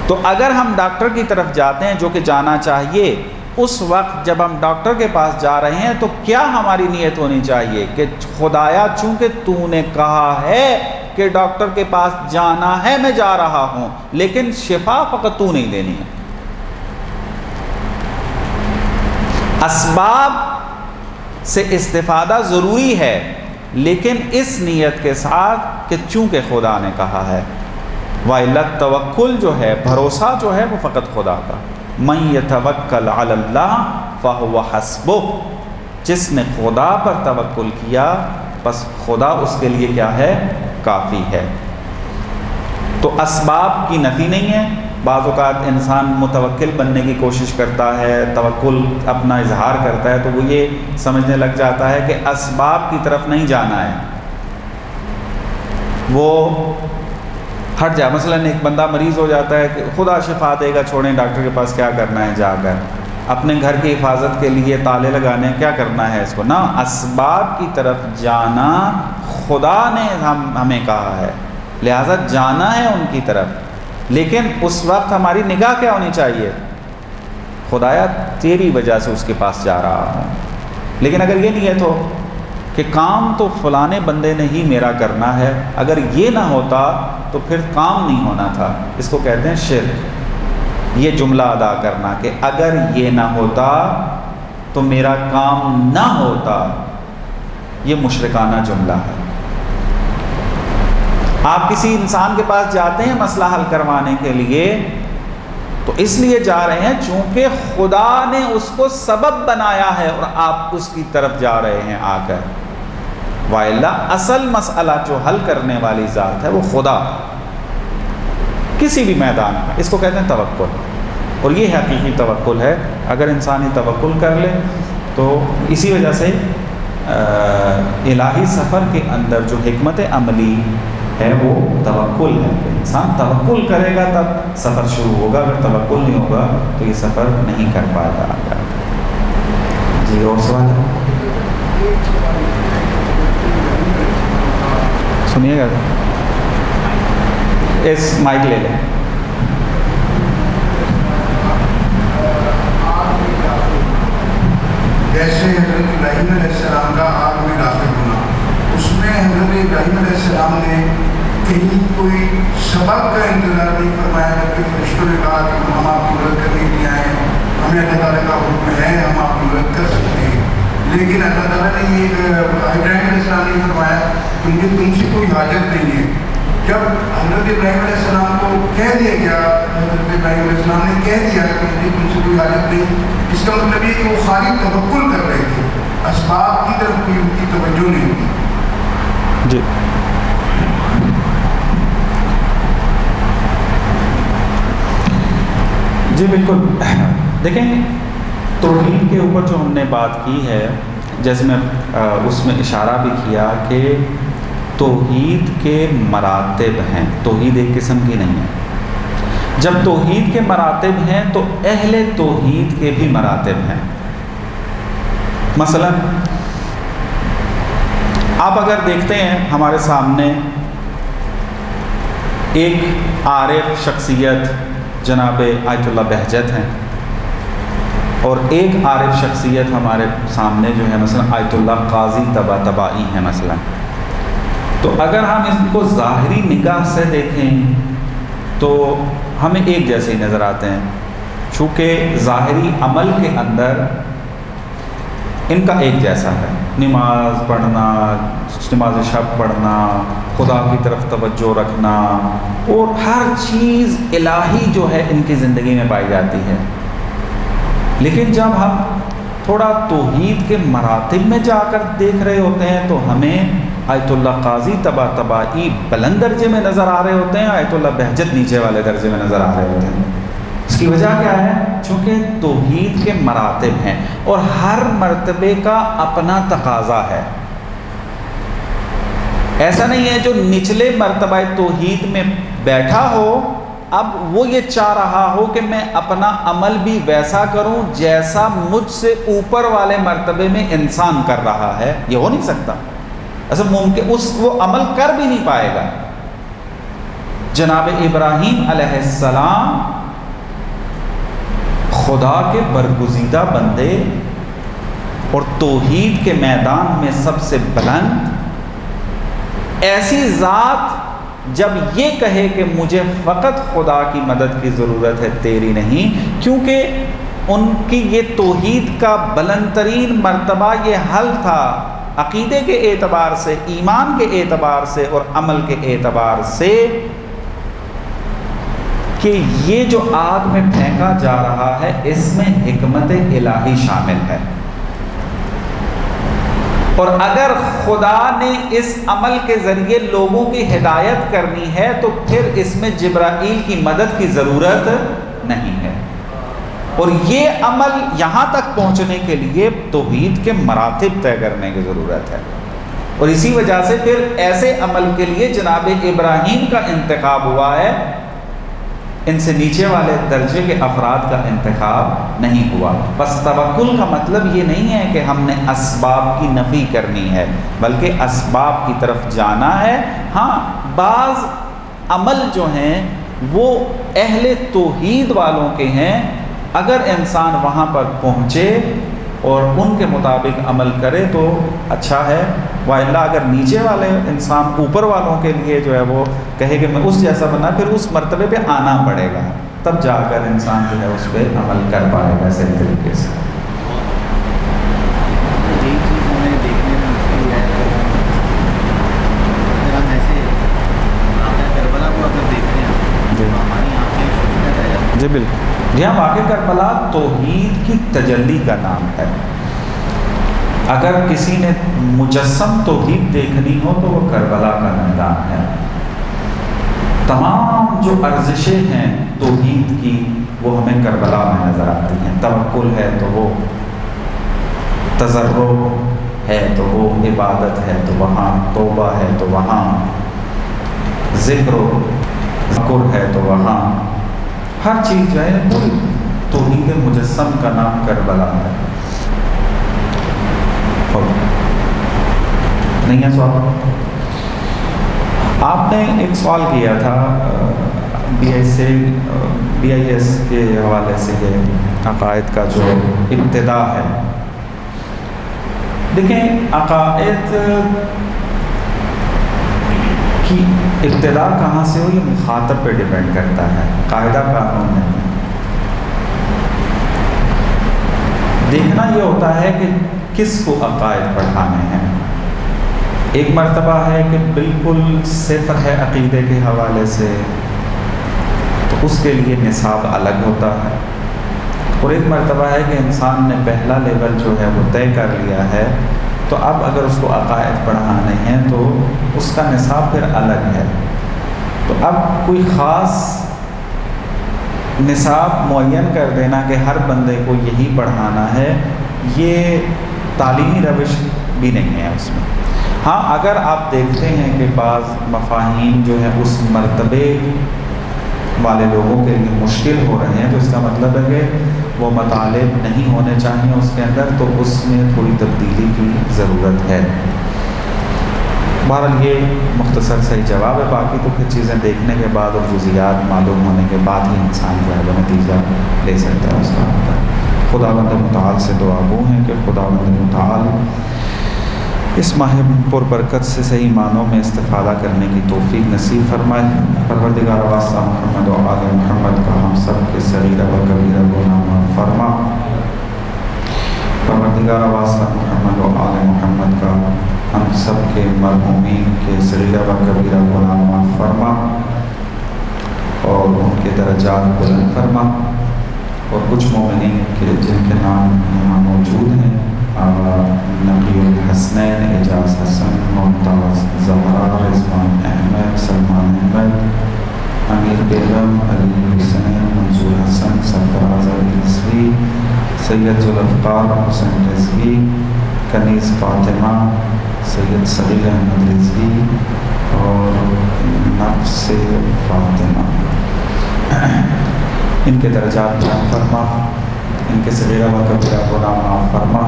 تو اگر ہم ڈاکٹر کی طرف جاتے ہیں، جو کہ جانا چاہیے، اس وقت جب ہم ڈاکٹر کے پاس جا رہے ہیں تو کیا ہماری نیت ہونی چاہیے کہ خدایا چونکہ تو نے کہا ہے کہ ڈاکٹر کے پاس جانا ہے، میں جا رہا ہوں، لیکن شفا فقط تو نہیں دینی ہے۔ اسباب سے استفادہ ضروری ہے، لیکن اس نیت کے ساتھ کہ چونکہ خدا نے کہا ہے۔ وَإِلَّا توکل جو ہے، بھروسہ جو ہے وہ فقط خدا کا۔ مَن يَتَوَكَّلْ عَلَى اللَّهِ فَهُوَ حَسْبُهُ، جس نے خدا پر توکل کیا بس خدا اس کے لیے کیا ہے؟ کافی ہے۔ تو اسباب کی نفی نہیں ہے۔ بعض اوقات انسان متوکل بننے کی کوشش کرتا ہے، توکل اپنا اظہار کرتا ہے، تو وہ یہ سمجھنے لگ جاتا ہے کہ اسباب کی طرف نہیں جانا ہے، وہ ہٹ جائے۔ مثلا ایک بندہ مریض ہو جاتا ہے کہ خدا شفا دے گا، چھوڑیں ڈاکٹر کے پاس کیا کرنا ہے جا کر، اپنے گھر کی حفاظت کے لیے تالے لگانے کیا کرنا ہے اس کو، نہ، اسباب کی طرف جانا خدا نے ہمیں کہا ہے، لہٰذا جانا ہے ان کی طرف۔ لیکن اس وقت ہماری نگاہ کیا ہونی چاہیے؟ خدایا تیری وجہ سے اس کے پاس جا رہا ہوں۔ لیکن اگر یہ نیت ہو کہ کام تو فلانے بندے نے ہی میرا کرنا ہے، اگر یہ نہ ہوتا تو پھر کام نہیں ہونا تھا، اس کو کہتے ہیں شرک۔ یہ جملہ ادا کرنا کہ اگر یہ نہ ہوتا تو میرا کام نہ ہوتا، یہ مشرکانہ جملہ ہے۔ آپ کسی انسان کے پاس جاتے ہیں مسئلہ حل کروانے کے لیے تو اس لیے جا رہے ہیں چونکہ خدا نے اس کو سبب بنایا ہے اور آپ اس کی طرف جا رہے ہیں آ کر۔ وَإِلَّا اصل مسئلہ جو حل کرنے والی ذات ہے وہ خدا، کسی بھی میدان میں، اس کو کہتے ہیں توکل، اور یہ حقیقی توکل ہے۔ اگر انسان یہ توکل کر لے تو اسی وجہ سے الہی سفر کے اندر جو حکمت عملی ہے وہ توکل ہے۔ انسان توکل کرے گا تب سفر شروع ہوگا، اگر توکل نہیں ہوگا تو یہ سفر نہیں کر پائے گا۔ جی اور سوال ہے؟ سنیے گا، اس مائک لے لیں۔ جیسے حضرت ابراہیم علیہ السلام کا آگ میں داخل ہونا، اس میں حضرت ابراہیم علیہ السلام نے کہیں کوئی سبب کا انتظار نہیں فرمایا، جبکہ فرشتوں نے کہا کہ ہم آپ کی مدد کرنے کے لیے آئے ہیں، ہمیں اللہ تعالیٰ کا حکم ہے، ہم آپ کی مدد کر سکتے ہیں، لیکن اللہ تعالیٰ نے یہ ابراہیم علیہ السلام نے فرمایا کہ مجھے تم سے کوئی حاجت نہیں ہے. جب حضرت ابراہیم علیہ السلام کو کہہ دیا گیا، حضرت ابراہیم علیہ السلام نے کہہ دیا کہ مجھے تم سے کوئی حاجت نہیں، اس کا مطلب یہ کہ وہ خالی توکل کر رہے تھے، اسباب کی طرف کوئی ان کی توجہ نہیں تھی. جی جی بالکل. دیکھیں توحید کے اوپر جو ہم نے بات کی ہے، جیسے میں اس میں اشارہ بھی کیا کہ توحید کے مراتب ہیں، توحید ایک قسم کی نہیں ہے. جب توحید کے مراتب ہیں تو اہل توحید کے بھی مراتب ہیں. مثلا آپ اگر دیکھتے ہیں ہمارے سامنے ایک عارف شخصیت جناب آیت اللہ بہجت ہیں، اور ایک عارف شخصیت ہمارے سامنے جو ہے مثلا آیت اللہ قاضی طباطبائی ہیں مثلا. تو اگر ہم اس کو ظاہری نگاہ سے دیکھیں تو ہمیں ایک جیسے ہی نظر آتے ہیں، چونکہ ظاہری عمل کے اندر ان کا ایک جیسا ہے. نماز پڑھنا، نماز شب پڑھنا، خدا کی طرف توجہ رکھنا، اور ہر چیز الہی جو ہے ان کی زندگی میں پائی جاتی ہے. لیکن جب ہم تھوڑا توحید کے مراتب میں جا کر دیکھ رہے ہوتے ہیں تو ہمیں آیت اللہ قاضی طباطبائی بلند درجے میں نظر آ رہے ہوتے ہیں، آیت اللہ بہجت نیچے والے درجے میں نظر آ رہے ہوتے ہیں. اس کی وجہ کیا ہے؟ چونکہ توحید کے مراتب ہیں اور ہر مرتبے کا اپنا تقاضا ہے. ایسا نہیں ہے جو نچلے مرتبہ توحید میں بیٹھا ہو اب وہ یہ چاہ رہا ہو کہ میں اپنا عمل بھی ویسا کروں جیسا مجھ سے اوپر والے مرتبے میں انسان کر رہا ہے. یہ ہو نہیں سکتا، ایسا ممکن وہ عمل کر بھی نہیں پائے گا. جناب ابراہیم علیہ السلام خدا کے برگزیدہ بندے اور توحید کے میدان میں سب سے بلند ایسی ذات جب یہ کہے کہ مجھے فقط خدا کی مدد کی ضرورت ہے تیری نہیں، کیونکہ ان کی یہ توحید کا بلند ترین مرتبہ یہ حل تھا عقیدے کے اعتبار سے، ایمان کے اعتبار سے اور عمل کے اعتبار سے، کہ یہ جو آگ میں پھینکا جا رہا ہے اس میں حکمت الہی شامل ہے، اور اگر خدا نے اس عمل کے ذریعے لوگوں کی ہدایت کرنی ہے تو پھر اس میں جبرائیل کی مدد کی ضرورت نہیں ہے. اور یہ عمل یہاں تک پہنچنے کے لیے توحید کے مراتب طے کرنے کی ضرورت ہے، اور اسی وجہ سے پھر ایسے عمل کے لیے جناب ابراہیم کا انتخاب ہوا ہے، ان سے نیچے والے درجے کے افراد کا انتخاب نہیں ہوا. بس توکل کا مطلب یہ نہیں ہے کہ ہم نے اسباب کی نفی کرنی ہے، بلکہ اسباب کی طرف جانا ہے. ہاں بعض عمل جو ہیں وہ اہل توحید والوں کے ہیں، اگر انسان وہاں پر پہنچے اور ان کے مطابق عمل کرے تو اچھا ہے، وَإِلَّا اگر نیچے والے انسان اوپر والوں کے لیے جو ہے وہ کہے کہ میں اس جیسا بنا، پھر اس مرتبے پہ آنا پڑے گا، تب جا کر انسان جو ہے اس پہ عمل کر پائے گا صحیح طریقے سے. ایک چیز ہمیں دیکھنے میں مشکل ہے، اگر ہم ایسے واقعہ کربلا کو اگر دیکھتے ہیں تو ہماری آنکھیں شروع کر جائے. جی بالکل. یہاں واقع کربلا توحید کی تجلی کا نام ہے. اگر کسی نے مجسم توحید دیکھنی ہو تو وہ کربلا کا میدان ہے. تمام جو ارزشیں ہیں توحید کی وہ ہمیں کربلا میں نظر آتی ہیں. توکل ہے تو وہ، تضرع ہے تو وہ، عبادت ہے تو وہاں، توبہ ہے تو وہاں، ذکر ہے تو وہاں، ہر چیز جو ہے وہ توحید مجسم کا نام کربلا ہے. نہیں ہے سوال؟ آپ نے ایک سوال کیا تھا بی آئی ایس کے حوالے سے، یہ عقائد کا جو ابتدا ہے. دیکھیں عقائد کی ابتدا کہاں سے ہو یہ مخاطب پہ ڈیپینڈ کرتا ہے، قاعدہ قانون نہیں. دیکھنا یہ ہوتا ہے کہ کس کو عقائد پڑھانے ہیں۔ ایک مرتبہ ہے کہ بالکل صفر ہے عقیدے کے حوالے سے، تو اس کے لیے نصاب الگ ہوتا ہے، اور ایک مرتبہ ہے کہ انسان نے پہلا لیول جو ہے وہ طے کر لیا ہے، تو اب اگر اس کو عقائد پڑھانے ہیں تو اس کا نصاب پھر الگ ہے۔ تو اب کوئی خاص نصاب معین کر دینا کہ ہر بندے کو یہی پڑھانا ہے، یہ تعلیمی روش بھی نہیں ہے اس میں۔ ہاں اگر آپ دیکھتے ہیں کہ بعض مفاہیم جو ہیں اس مرتبے والے لوگوں کے لیے مشکل ہو رہے ہیں، تو اس کا مطلب ہے کہ وہ مطالب نہیں ہونے چاہیے اس کے اندر، تو اس میں تھوڑی تبدیلی کی ضرورت ہے۔ بہرحال یہ مختصر سے جواب ہے، باقی تو پھر چیزیں دیکھنے کے بعد اور جزیات معلوم ہونے کے بعد ہی انسان جو ہے وہ نتیجہ لے سکتا ہے اس کا۔ خداوند متعال سے دعا گو ہیں کہ خداوند متعال اس ماہ پر برکت سے صحیح معنوں میں استفادہ کرنے کی توفیق نصیب فرمائے۔ پروردگار واسطہ محمد و آل محمد کا ہم سب کے صغیرہ و کبیرہ گناہ معاف فرما۔ پروردگار واسطہ محمد و آل محمد کا ہم سب کے مرحومین کے صغیرہ و کبیرہ گناہ معاف فرما، اور ان کے درجات بلند فرما۔ اور کچھ مومنین کے جن کے نام یہاں موجود ہیں، نبی الحسنین، اعجاز حسن، ممتاز زہرا، رضوان احمد، سلمان احمد، امیر بیگم، علی حسین، منظور حسن، سرفراز علی رضوی، سید ذوالفقار حسین رضوی، کنیز فاطمہ، سید صغیر احمد رضوی اور نفس فاطمہ، ان کے درجات بلند فرما، ان کے صغیرہ و کبیرہ گناہ معاف فرما،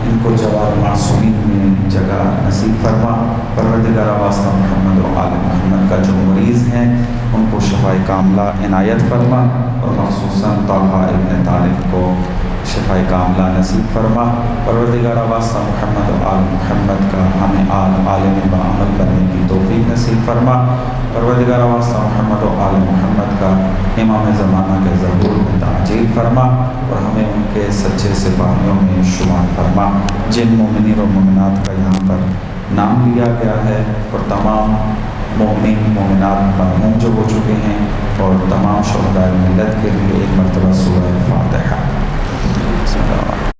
ان کو جوار معصومین میں جگہ نصیب فرما۔ پروردگار واسطہ محمد و آل محمد کا جو مریض ہیں ان کو شفاء کاملہ عنایت فرما، اور خصوصاً طلحہ ابن طارق کو شفاء کاملہ نصیب فرما۔ پروردگار واسطہ محمد و آل محمد کا ہمیں عالم بعمل بننے کی توفیق نصیب فرما۔ پروردگار واسطہ محمد و آل محمد کا امام زمانہ کے ظہور میں تعجیل فرما، اور ہمیں ان کے سچے سپاہیوں میں شمار فرما۔ جن مومنین و مومنات کا یہاں پر نام لیا گیا ہے، اور تمام مومنین مومنات مرحوم جو ہو چکے ہیں، اور تمام شہداء ملت کے لیے ایک مرتبہ سورہ فاتحہ۔